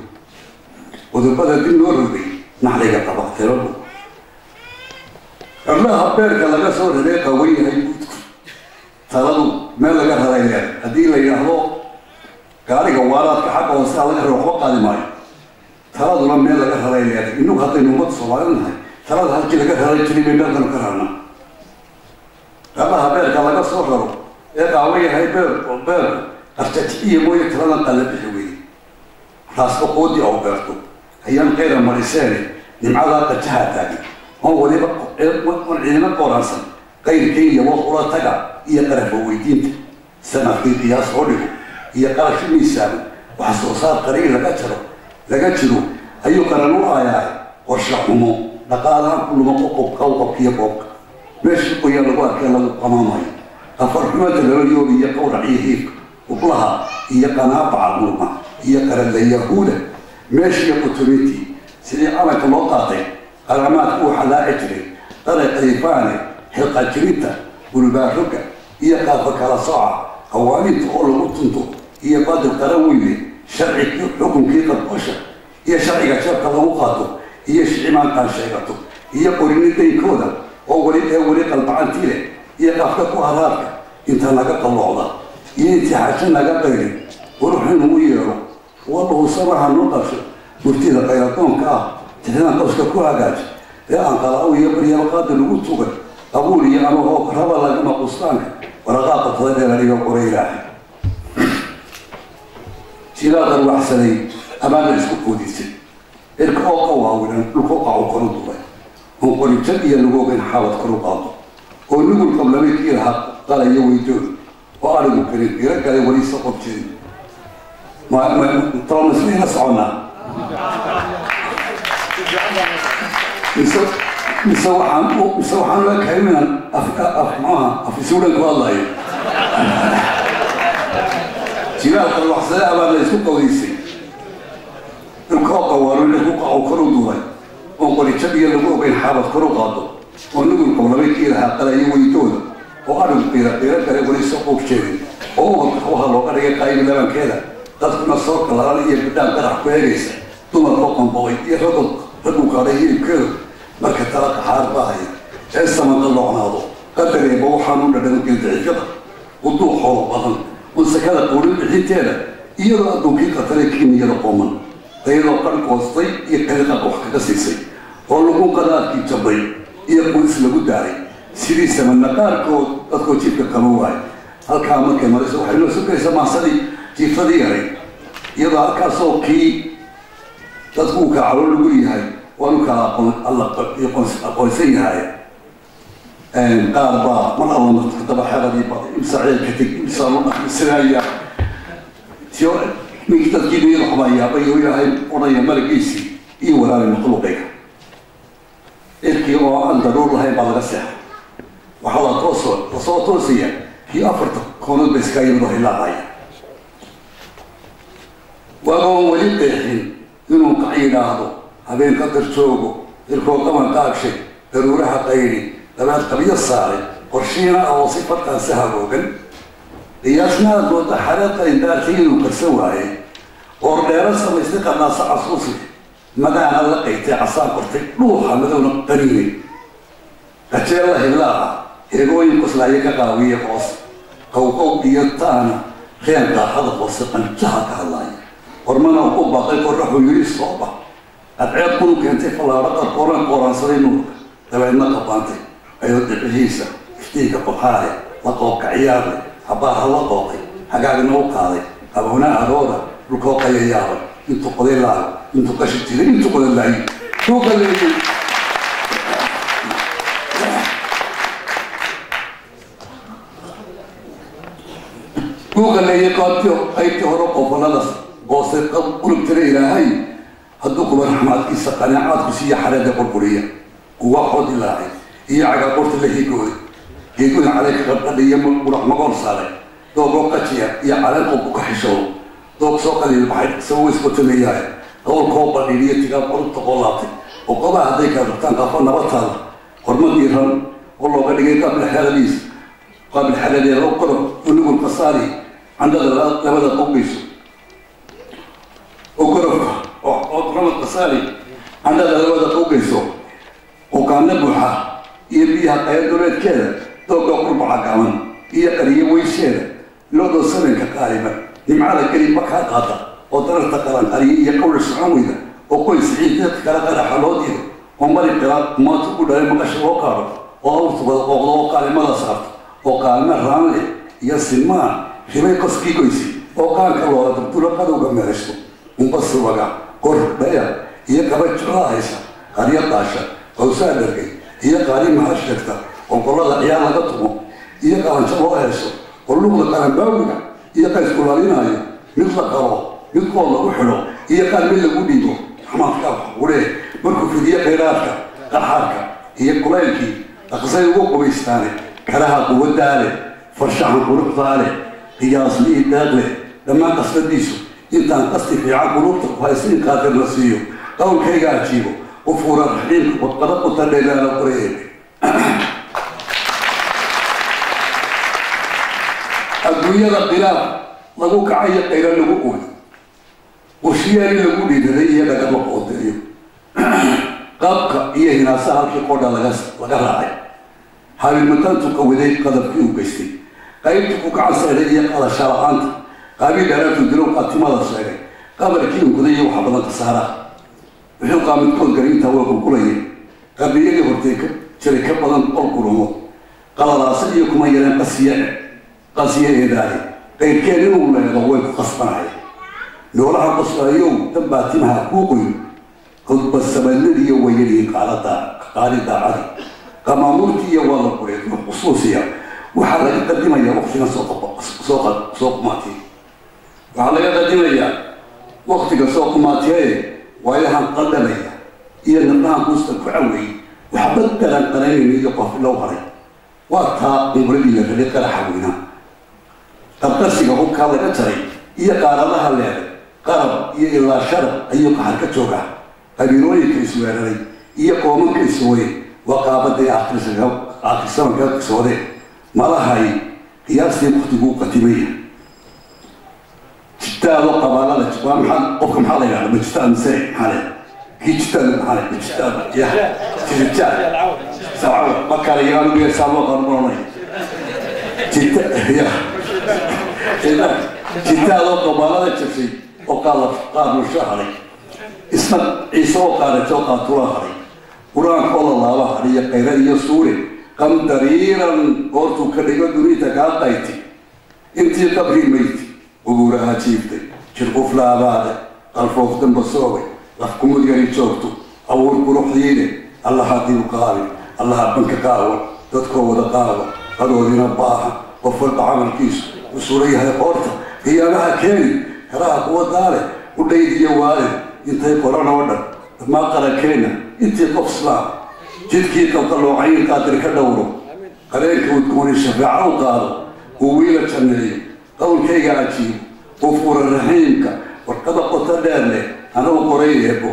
وذو بدأ النور بي نحلق طبق تربو الله بيرك لك صور هذه قوية هي ترى ما لقى هذا هذه اللي يهلو قال جوارات كحق وسال الروح وقال ماي ترى لما ما لقى هذا إنه خاطر نمط صوالنا ترى هل كي لقى هذا يجري من بلدنا كرهنا الله بيرك لك صور يا قوية هي بير أرتكيه مويه ترى نقلب حوي راس قودي أو بيرتو هي غير مريساني نمعها قتها هو اللي والعلم قرصا غير كي يوقع تجا يقرب ويدين سنة في قياس هوليو هي قرش ميسان وحصوصات قليل لقتشرو أيو قرنوا آيات ورشحهم لقالهم كل ما قوق قوق كي قوق ماشي قيا لقاك يلا قمامي أفرحمة الرجل يقول عيهيك وقلها هي قناة بعضهما هي قرن اليهود ماشي قطريتي سيدي أمك الوقاطي علامات أوحى لا أجري طريق إيفاني حلقة جريتا والباحكة هي قافك على صاع hawaaninta oo lagu tunto iyo badal qaran weyne sharci xukunkii qarqosha iyo sharciga jeebka lagu qaato iyo shicimaankaan sheegato iyo qorini daynkooda oo weli qalbacantii leh iyo qafka ku haraarka inta naga qalloocda iyo intii xaajo naga qayrin quruxin ugu yeero wallahu sabaha noo qabsho murtida qayradoonka ah tixdan qoska ku hagaaji ee aan qalaaw iyo baryaalqaada lagu tugay qabuul iyo anagoo raba lagama qustaanka waraqaaqa tadadheelaniga qoray ilaahay silaadan waxsaday amaana isku qoodisay irka oo ka waawinan dhulka qacu koru duray oo qorijad iyo lagu ogeyn xaalad koru qaado oo nugul qablameedkii lahaa qalayo weydoon oo arigu karin ira galay weli soo qobjin طالما صعنا نسوي عن لك هيمنا معها في سورة والله جلال قالوا حسنا أبدا يسوق قويسي الكوكا وارون الكوكا أو كرو دوي ونقول تبي اللي بين حابة كرو قاطو ونقول قبل ما يكيل هقلا يويتون وأنا بيرا كده ولي سوق بشيء هو هلو قريه قايم لما كده dadkuna soo kala iyo bidaan qarax ku helaysa dumar qoqon boy iyo raggu qareeyay kale marka talaq xaarbaahay ee samada loonaado qadareyba waxaan u dhadhan geedicada wuxuu xoolo badan oo sakada qorin bixinteeda iyadoo adduunkii qataray kiimiyada qoman ayadoo qarqoostay iyo qaliqa wax kaga siisay oo lagu qadaadkii jabay iyo qoys lagu daaray sidii samana qaarkood dadkoo jibka kama waay halkaa markay marayso waxay noo sugaysaa maasadii jiifadii yaray iyadoo halkaasoo kii dadku ka calo lagu yahay waanu kala aqoonsan yahay qaar baa mar alla marka dabaxeedii baa imsaaceel ka teg imsaalu dhaqmisanaaya tiyo ninki dadkii dhiir xumayaa bay ilaahay odhaya malagiisii iyo walaali makhluuqiga irkii oo aan daruur lahayn baa laga seexay waxaa lasoo toosaya kii afarta koonad ba iska yimid oo hilaacaya وأنا ولد الحين إنه قاعد هذا هبين قدر شوقه يركو كمان قاكشي ضرورها قيري لما قبيل الصاري قرشينا أو صفة سهلوكن لياسنا دوت حالات إن دارتين وكسوها وردارس ما يستقى الناس عصوصي مدى أنا لقيت عصا قرتي روحا مدون قريبي أتي الله الله يقول ينقص لا يكاقاوية قوس قوقو بيطانا خيان هذا قوسقا جهك الله ورمنا وقوب باقي قرحوا يري الصعبة أدعيت كنو كنتي فلا رقا قران صرينوك تبعنا قبانتي أيضا الحيسة افتيك قبحاري لقوك عياري حباها لقوقي حقاق نوقاري أبونا أدورا لقوقي ياري انتو قليل الله انتو قشتيري انتو قليل الله شو قليل شو قليل قاتيو أيتي هرقو فلالس بوصل قلب ترى إلى هاي هدوكم الرحمات كيسا قناعات كسية حرادة قرقرية وواحد إلهي هي عقا قرط اللي يقول عليك قد يمر ورحمة قول صالح دوك وقتيا يا على القبوك حشو دوك سوق للبحر سوي سكوت المياه قول كوبا ليلية تقال قرط تقولاتي وقضى هذيك الرتان قفلنا بطال قرمان ديران والله قد يقول قبل حلاليس قبل حلالي لو قرب ونقول قصاري عندنا لماذا قبيسو وقرفها وقرمت قصالي عندها لوضع قوقيسو وكان نبوحة يبيها قياد دولات كذا توقع قربها كمان هي قرية ويشيرة لوضع سنة كقاربة يمعانا كريم بكها قاطع وطررت قران قرية يقول السعوي ذا وقل سعيد كلا قرى حلوتي ومالي قرات ما تقول لها مقاشر وقارب وأوصف وقال ماذا صارت وقال ما راملي يسمان خبي قسكي كويسي وقال كالورة تقول قدوك مرشتو وبص وقع قرب بيا هي كبت رايسة قرية طاشة أو سالركي هي قاري محشكتا وقال الله عيال قطمو هي قال شو رايسة قلوا لك أنا باوية هي قال سكولارينا هي مثل قرو مثل الله وحلو هي قال من اللي قديدو حماس كافة وليه مركو في دي قيراتك قحارك هي قليلكي أقصي وقو بيستاني كراها قوة دالي فرشاها قلوب ضالي قياس ليه داغلي لما قصد ديسو انت قصدي في عقلوبتك وهيسين قادر نسيه قول كي قاعد وفور الرحيم وطلقت الليلة القريب قرية القلاب لقوا كعية قيرا لقوا وشيالي لقوا لي ذرية لقد وقعوا ذرية قابك إيه هنا سهل في قوة لقراعي هذه المتن تقوذي قدر فيه وقستي قيبتك كعسى إليه قال شارعانت قابل أنا تدرون قاتمة الشيء قابل كيلو قضية وحبنا السهرة وحين قامت كل قريب تواكل كلية قابل يلي هرتيك شركة بدن قرقرمو قال راسيكم أيضا قصية هداية غير كان يوم لا يضوي قصفنا لولا قصة يوم تبعتمها كوكي قد بسملني ويلي قال داعي كما مرتي والله قريت خصوصية وحالا يقدم يا وقتنا سوق ماتي وحالا يقدم يا وقتك سوق ماتي وياها قدم يا إيه نبناها كوستك عوي وحبت كلام قريني يقف لو هري وقتها يبردي لك حوينا تبتسي قبوك هذا كتري إيه قال الله اللي قرب إيه إلا شر أيوك حركة جوكا قبيلوني كيسوي لي إيه قومك كيسوي وقابد آخر سنة قلت سودي ما لهاي قياسي مختبوك قتيمية جتال وقبالة لجبان محل قفكم حالي يعني بجتال مسيح حالي كي جتال حالي بجتال يا جتال سوعوا بكار يغانو بيه سالوا غرموني جتال وقبالة لجبسي وقال قادوا شهري اسمه عيسى وقال توقع طولهري قرآن قول الله عليه قيرا يسوري قم دريرا قرتو كدغ دنيتا قاقايتي انتي قبري ميتي وغورها جيفتي شرقوف لا بعد الفوف دم بصوي لحكم ديالي جوتو اول قروحيني الله هادي وقاري الله بنك قاوه تدكو ودا قاوه قالوا لنا باها وفل بعمل كيس وسوريها قرطه هي لها كيني راك وداله وديدي والد انتي قرانا ودا ما قال كينا انتي قفصلا جدكي تطلعوا عين قادر كدورو قرينك وتكون الشفاعة وقالوا وويلة شنية قول كي عجيب وفور الرحيمك وارقضى قتدان لي أنا وقريه يبو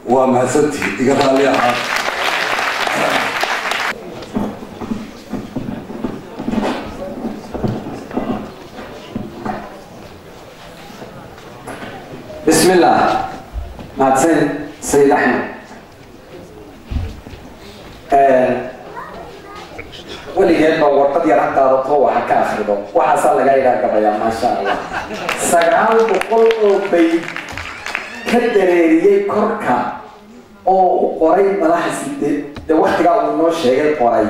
وما ستي تقرأ لي عاد بسم الله مع سيد أحمد وليهن بورقد يرحق هذا حكا أخرده وحصل لك إلى قبيا ما شاء الله سقعان بقول بي كدريري كركا أو قريب ملاحظ ده وقت قاعد إنه شيء قريب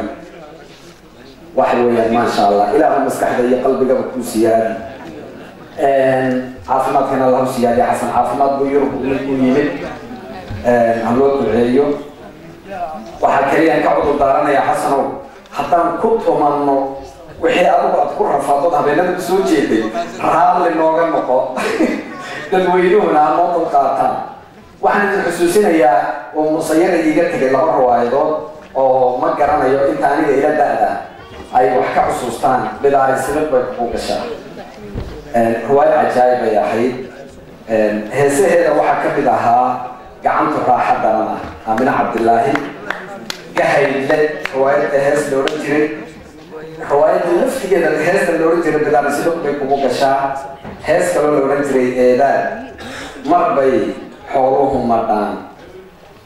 واحد ويا ما شاء الله إلى أن مسكح ذي قلبي قبل كوسيان عافمات كان الله سيادي حسن عافمات بيروح ويمد هلوت بعيو وحكريا كعضو دارنا يا حسن حتى كنت منه وحي أبو أذكر رفاضتها بين السوجي رحال للنوغا نقو تدوينون عن نقطة القاطان وحن الحسوسين هي ومصيرة يجتك إلى الروايضات ومقرنا يو إنتاني إلى الدهدة أي وحكا حسوستان بدار السنة بيكبوك الشهر رواية عجائبة يا حيد هسه وحكا بدها قعنت راحة دارنا من عبد الله كهيد لك رواية هس لورد جري رواية نفس كده هس لورد جري بدار السنة بيكبوك الشهر هس لورد جري إيداد مربي حولهم مردان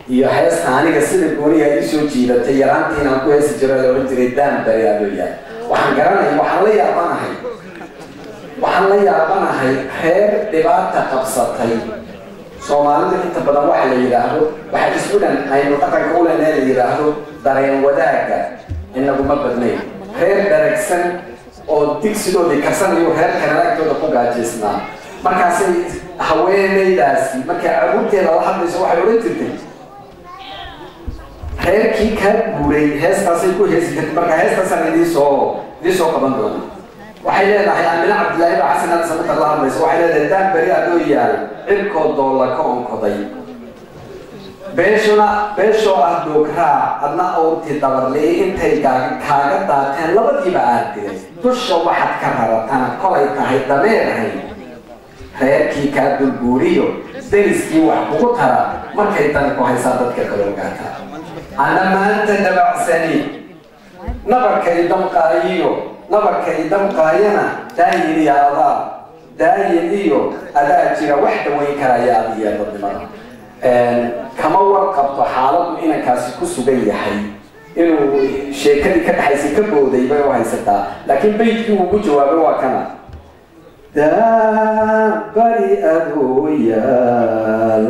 iyo heestaaniga sida gooniga ay soo jiidatay yaraantiina ku heesi jiray oo jiray daan bariyaadooya waxaan garanay waxaan la yaabanahay heer dhibaata qabsatay Soomaalida inta badan waxa la yiraahdo waxa isbuudan aynu dhaqanka u leenahay la yiraahdo dareen wadaaga inagu ma badnay heer daragsan oo digsidoodii karsanayo heer kanaagtooda ku gaajeysnaa markaasay haweeneydaasi markay caruurteeda la hadlayso waxay oran jirtay heerkii ka guuray heestaasay ku heesi kartay marka heestaasaan idii soo qaban doona waxay leedahay Amina Cabdilaahi Xasan Samad Allah hadlayso waxay leedahay daan bari adoo yaal cirkood doola ka onkoday beesho ah dookraa adna oorti dabarley intay kaaga daateen labadiiba aadtay dusha waxaad ka rarataan kolay tahay dameerahay reerkii ka dulguuriyo deriskii wax kugu tara markay tan ku haysaa dadka kale ogaataa ana maanta dabacsani nabarkay damqaayiyo nabarka idam qaayana daayin iyo adaa daayin iyo adaa jira wax daweyn karaya adiya dadnimada kama warqabto xaaladu inankaasi ku sugan yahay inuu sheekadii ka dhaxaysay ka booday bay u haysataa laakiin beydkii uu ku jawaabay waa kana daabari adooyaal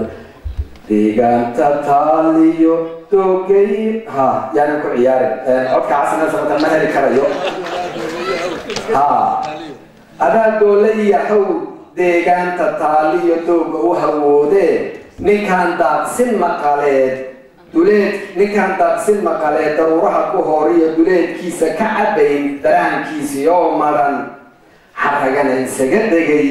deegaanta taaliyo doogay ha yaana ku ciyaarin codka casana sabatan ma heli karayo ha adaa doole iyo xow deegaanta taaliyo dooga u hawoodee ninkaan daaqsin maqaleed ninkaan daaqsin maqaleed daruuraha ku horiyo duleedkiisa ka cabayn daraankiisii oo maran xaragana isaga degay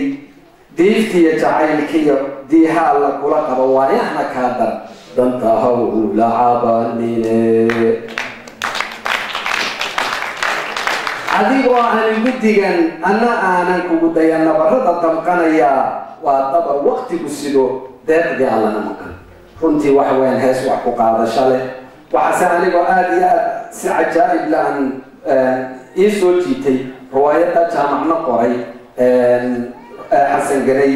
diiftiiyo jacaylkiiyo diihaa la kula qabo waayahna kaa dar danta haw la cabanine adigoo aan igu digan anna aanan kugu dayan nabarrada damqanayaa waa dabar waqtigu sido deeqdii allana maqan runtii waxa weeyaan hees wax ku qaadasho leh waxaase anigoo aada iyo aada si cajaa'ib la-an ii soo jiitay riwaayadda jaamacno qoray xasan ganay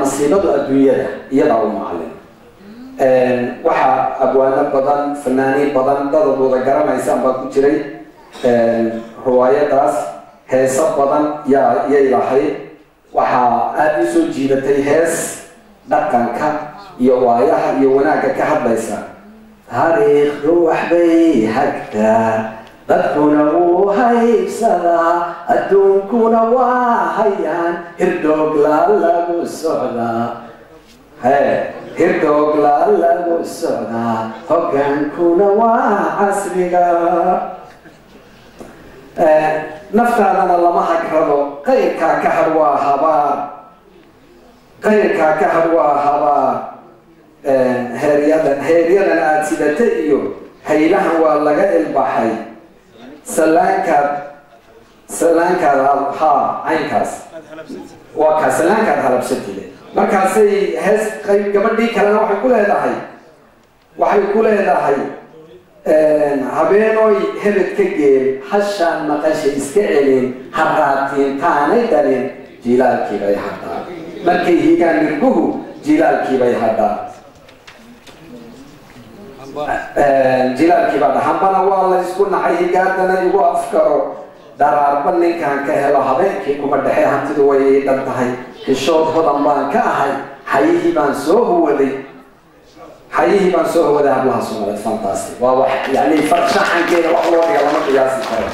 masiibadu adduunyada iyadaa u macalin waxaa abwaano badan fanaaniin badan dadadooda garanaysaan baa ku jiray riwaayadaas heeso badan yay lahayd waxaa aada ii soo jiidatay hees dhaqanka iyo waayaha iyo wanaagga ka hadlaysa taariikhdu waxbay hagtaa dadkuna wuu haybsadaa adduunkuna waa hayaan hirdooglaa lagu socdaa hirdooglaa lagu socdaa hoggaankuna waa casriga naftaadana lama hagrado qayrkaa ka har waa habaar qayrkaa ka har waa habaar heeryadan aada sidata iyo haylahan waa laga ilbaxay salaankaad haa caynkaas waa kaa salaankaad halabsatile markaasay hees qayb gabadhii kalena waxay ku leedahay habeenooy hebed ka geel hashaan maqasha iska celin haraatiin taanay dhalin jilaalkii bay hadhaa markay higaan nirguhu jilaalkii bay hadhaa jilaalkii baa hambana waa la isku nacay higaadana igu afkaro daraarba ninkaan ka helo habeenkii kuma dhexe hantidu way dhan tahay hishood hodan baan ka ahay xayihii baan soo huwaday hablaha Soomaaliyeed fantastic waa wax yani farshaxankeeda wax loo dhiga lama qiyaasi karo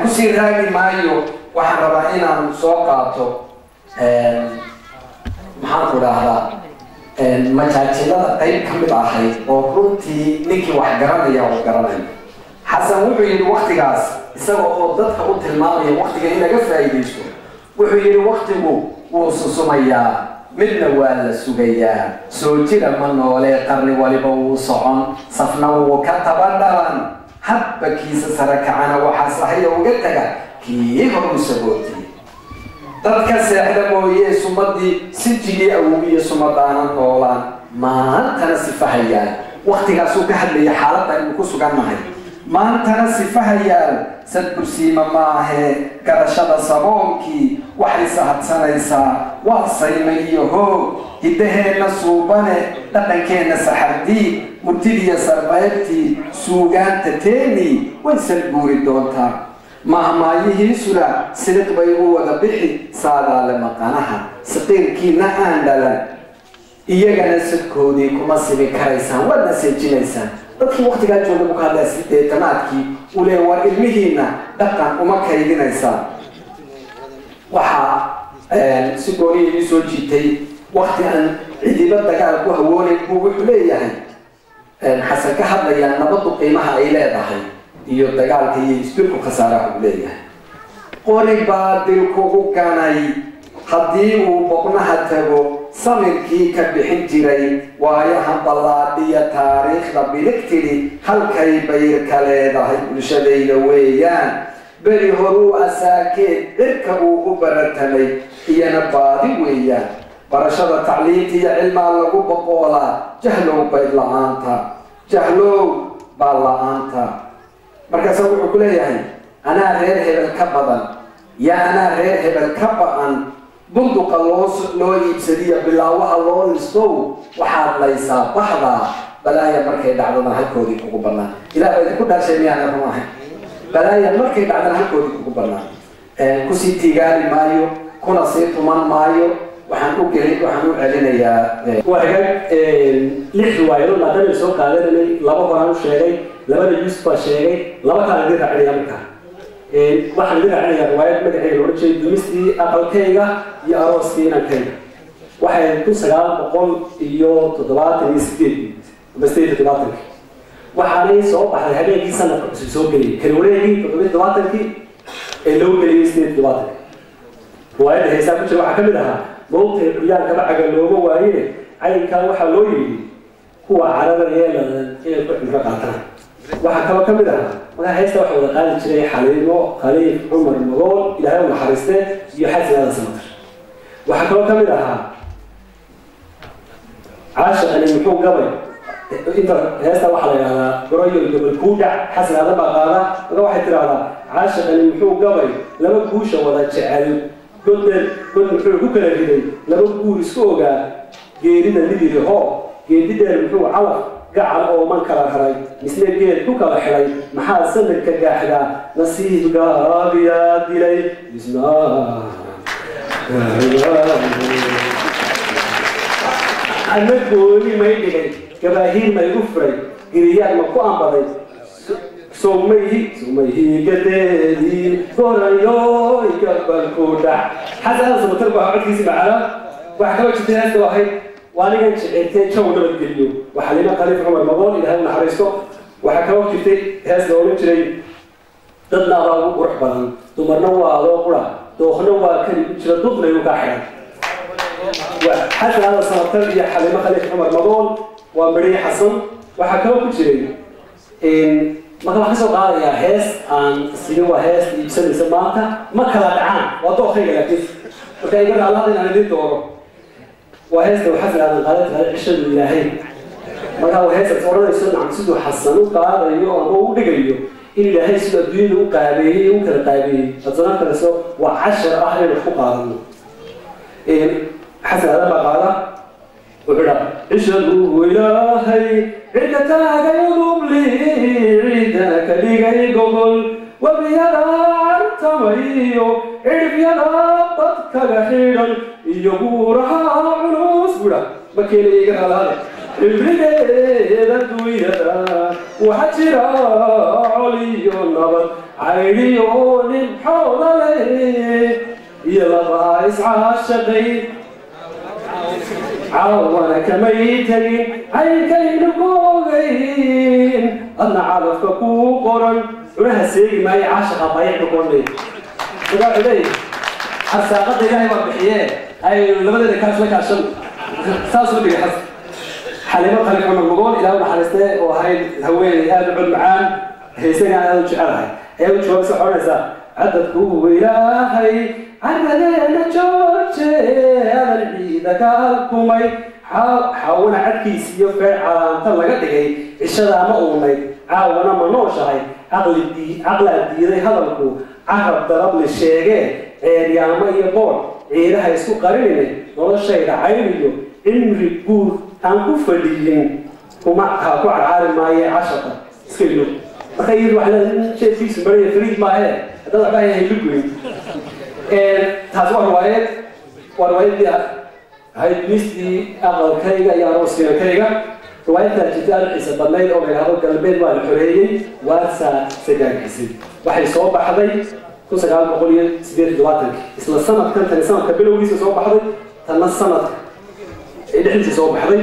kusii raagi maayo waxaan rabaa inaan soo qaato maxaan ku dhahdaa majaajilada qayb ka mid ahayd oo runtii ninkii wax garanaya oo garanayo xasan wuxuu yidhi waktigaas isaga oo dadka u tilmaamaya waktiga in laga faa'iidaysto wuxuu yidhi waktigu wuu susumayaa midna waa la sugayaa soo jira ma noolee qarni waliba wuu socon safna wuu ka tabadhalan hadba kiisa sare kacana waxaa sahaya uga taga kii horu sagootiyey dadka seexda mooyee sumadii sijigii awoogiyo sumadaana noolaan maantana sifahayaan waktigaasuu ka hadlaya xaaladda aynu ku sugannahay maantana sifahayaan sadbursiima maahee garashada saboonkii waxay sahadsanaysaa waa sayma iyo hoog hiddaheenna suubane dhaqankeenna saxardii murtidiiyo sarbeebtii suugaanta teenii way salguuri doontaa mahmaayihiisuna siliq bay u wada bixi saadaale maqanaha saqiirkiina aan dhalan iyagana sadkoodii kuma sibi karaysaan waadna seejinaysaan dadkii waktigaa jooga ku hadlaa sideetanaadkii uu leeya war ilmihiina dhaqan uma kaydinaysaan waxaa si gooniya ii soo jiitay wakti aan cidiba dagaal ku hawoonayn buu wuxuu leeyahay xasan ka hadlayaa nabaddu qiimaha ay leedahay iyo dagaalka iyo isbirku khasaaraha uu leeyahay qori baa dil kugu ganay haddii uu boqnaha tago samirkii ka bixin jiray waayaha ballaadhiya taariikhda biligtiri halkay bayrka leedahay bulshadayda weeyaan beri horuu asaakeed cirka uu u baratamay iyana baadi weeyaan barashada tacliinta iyo cilmaa lagu boqoolaa jahlow bayd la-aanta jahlow baa la-aanta markaasa wuxuu ku leeyahay أنا غير هبل كبضا يا أنا غير هبل كبضا بندق لو يبسدي بالله الله يسوع وحال ليس بحضا بلايا مركي دعنا هالكودي كوبرنا إلى كل شيء يعني روح بلايا مركي دعنا هالكودي كوبرنا كسيتي قال مايو كنا صيت من مايو وحنقول كريم وحنقول علينا يا وهاجر ليش رواية ما دام السوق هذا اللي لبا قرآن شيء لبا اليوسف شيء لبا كان يدير عليه أمريكا واحد يدير عليه رواية مدعي له شيء دمستي أقل كيجا يأروس فينا كيجا واحد تسعة بقول يو تدوات نسبي بس تدوات وحالي صوب على هذه دي سنة سوق لي كلوري تدوات كي اللي هو اللي يستيد تدوات وهذا حساب شو حكملها موقع ريال كما عقل لوجو وايه عين كان waxa loo yiri kuwa carada yeelan ee ku ximra qaataan waxa kama kamid ah waxa haysta waxa wada qaali jiray xaliimo khaliif umar magool ilaahay u naxariiste iyo xasan samatar waxa kama kamid ah عاشق أن يكون قبل أنت هذا واحد على رجل قبل كوجع حسن هذا بقى هذا واحد ترى هذا عاشق أن يكون قبل لما كوشة ولا تشعل كل محور كل كده لما كور سوقا جيرنا اللي هو جيد ده محور على قاعد أو من كلا حراي مثل جيد كلا حراي محل سنة كجاحدا نصيب قابيا دلي بسنا أنا بقولي ما يدري كباهين ما يغفري قريان ما قام بدي سميه قدري قريو يقبل كودا حتى أنا سمعت ربع عد كيس معنا وحكوا شتينا واحد وأنا كنت شعرت شو نبغى نقوله وحلينا خليفة عمر مغول إلى هذا حريصه وحكوا شتي هذا دولة شري ضدنا راو وروح بدن تمرنا وعلى قرا دوخنا وكان شرط ضدنا يوكاحنا وحتى هذا سمعت يا حلينا خليفة عمر مغول ومري حسن وحكوا شتي إن ما كان حسوا قال يا هيس عن سينما هيس يبسل سماعته ما كان دعان وضوء خير لكن وكان يقول الله إن أنا دي دوره وهيس لو حسن هذا القالت هذا عشان الإلهي ما كان هيس تصورنا يسون عن سيدو حسن وقال أيوه هو دقيقه إلا هيس الدين وقابيه وكذا قابيه أظن كذا سو وعشر أهل الفقراء حسن هذا ما قال وبدا اشهدوا إلهي عدتاك يضم لي عيدك لغي قبل وبيدا عرتميو عرف يدا بدك غحيرا يبورها عنوس بدا مكيني يقرأ هذا البليدة دويدا وحجرا علي النبض عينيو نمحول لي يلا بايس عاشقين عاونك ميتين عينكين بوغين أنا عارفك كوكورن ولها سيري ما يعاشق ضيع بكوني تقول علي الساقط إلهي مربحيين أي لماذا كانت لك عشان ساسو لي حس حليمة خليك عمر مقول إلهي محرسته وهاي الهوين هذا بعد معان هي سنة هذا شعرها هي وشوف سحورنا عدت كو إلهي عدنا جورجي هذا العيد كالكومي حاولنا عدكيس يفعل على أنت الله قد جاي الشذا ما أمي عاونا ما نوشهاي عقل الديري هذا الكو عقب ضرب للشيء يا ما يقول إذا هيسوق قريني ولا شيء عينيو إن رجول أنكو فليين وما هاكو على عالم ما هي عشرة سكيلو تخيلوا على شيء في سمرية فريد ما هي هذا بقى هي لقوي هذا رواية دي هاي مثلي أغلى كيجا يا روسيا كيجا رواية الجدال حسب الليل أو غير هذا القلبين والحرية واسع سجان حسين واحد صوب حضي كل سجان بقولي سبير دواتك إسلا السنة كانت السنة كبلوا ويسوا صوب حضي تنا السنة اللي أنت صوب حضي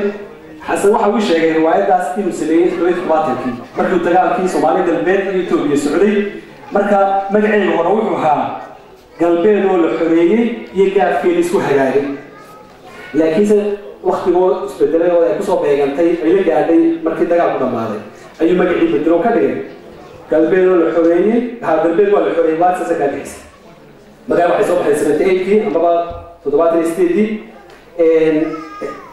حسن واحد وش يعني رواية داس إنه سليم دويت دواتك مركو تجار في سومالي قلبين يوتيوب السعودي مركا مجعين وروحها قلبين والحرية يكافي نسوه هجاري لكن وقت ما استبدلنا ولا كسب بيجانتي أيلك عادي مركز دجاج كنا ماله أي مجال بدرو كده قلبين والحرية هذا قلبين والحرية ما تسكتيس مجال واحد صوب حسنتين كي أما بعد تضبط الاستدي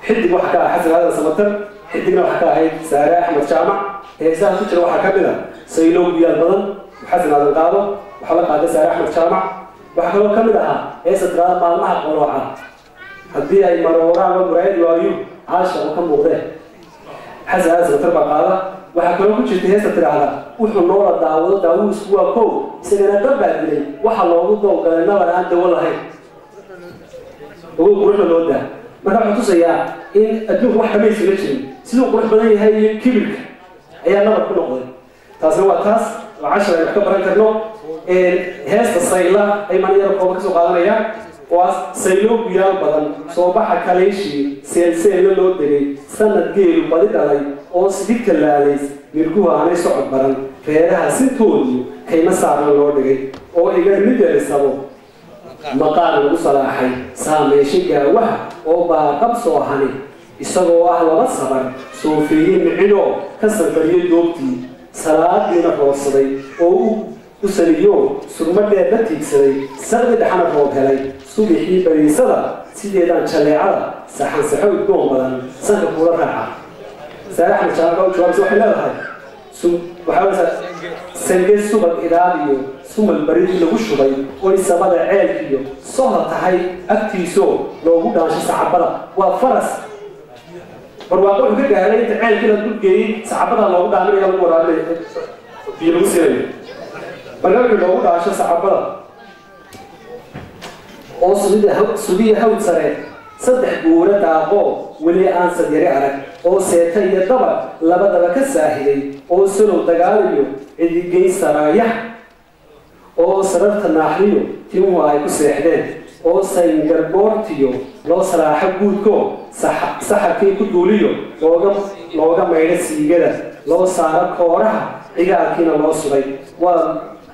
حد وحكا حسن هذا سمتر حد وحكا هاي سارة أحمد شامع إنسان تشرو وحكا بنا سيلو بيا البدن وحسن هذا القاضي وحلقة هذا سعر أحمد شامع وحكوا كملها هي سترى مالها قروعة هدي أي مروران ومرايد وأيوب عاشر وكم مغري حسن هذا تربع قاعدة وحكوا كل شيء هي سترى على وحنورة داوود سوا كو سنة تبع لي وحلوه ضوء قال نور عند ولا هي وقول قرنا لوده ما راح تصيا إن أدوه واحد ما يسوي شيء سلو قرنا بدني هاي كبر أي أنا بكون قوي تاسوا تاس وعشرة يعتبر كرنو هذا الصيلة أي من يرقى بكسو قادريا وسيلو بيال بدن صوبها كليشي سيل لودري سنة جيل بدي علي أو سديك اللاليس يرجوها عن صعب برا فهذا سنتوني كي مسار لودري أو إذا مدري سبب مقام المصلاحي سامي شجع وها أو بقبصو هني يسووا أهل وصبر صوفيين عنو كسر بريد دوبتي صلاة دين الرسولي أو وسليو سرمد دتيك سري سرد دحنا فوق هلاي صبحي بريسلا سيدان شليعة سحن سحوي دوم بدن سنك كورا راعة سرح مشاركة وشوار سوحي لا هاي وحاول سنجل سوبر إيرانيو ثم البريد اللي وشوي ولسه بدأ عيل فيه صهر تهاي أكتيسو لو بود عشان سعبرة وفرس برواقع كده هلاي تعيل كده تقول جاي سعبرة لو بود عامل يلا ورا في روسيا برنامج لو عشان سعبرة أو سودية هود سريع صدق بورة داقو ولي أنسى ديري عرق أو سيتا يدبر لبدا بكساهلي أو سلو دقاليو اللي جاي سرايح أو سررت الناحليو تيمو هايكو سيحدين أو سينجر بورتيو لو سراحة بودكو سحكي كدوليو لوغا ميرا سيجرة لو سارا كورها إيقا كينا لو سبي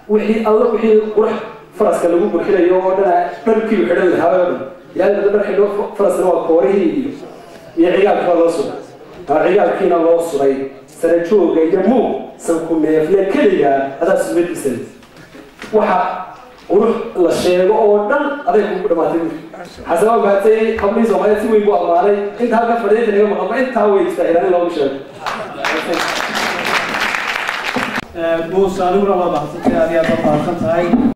وحي الله وحي قرح فرس كلو بركنا يومنا نركي وحنا الهواء يعني بدنا حلو فرس نوع كوري يعيال خلاص عيال كينا الله صغير سرچو جيمو سنكون يفلا كليا هذا سميت بسل وح قرح الشيء أو دل هذا يكون بدماتين حسب ما بعتي قبل زمان تسوي بوا مالي أنت هذا فريد اليوم قبل أنت هو يستاهل لو مش موسى نور الله بحثك هذه أبغى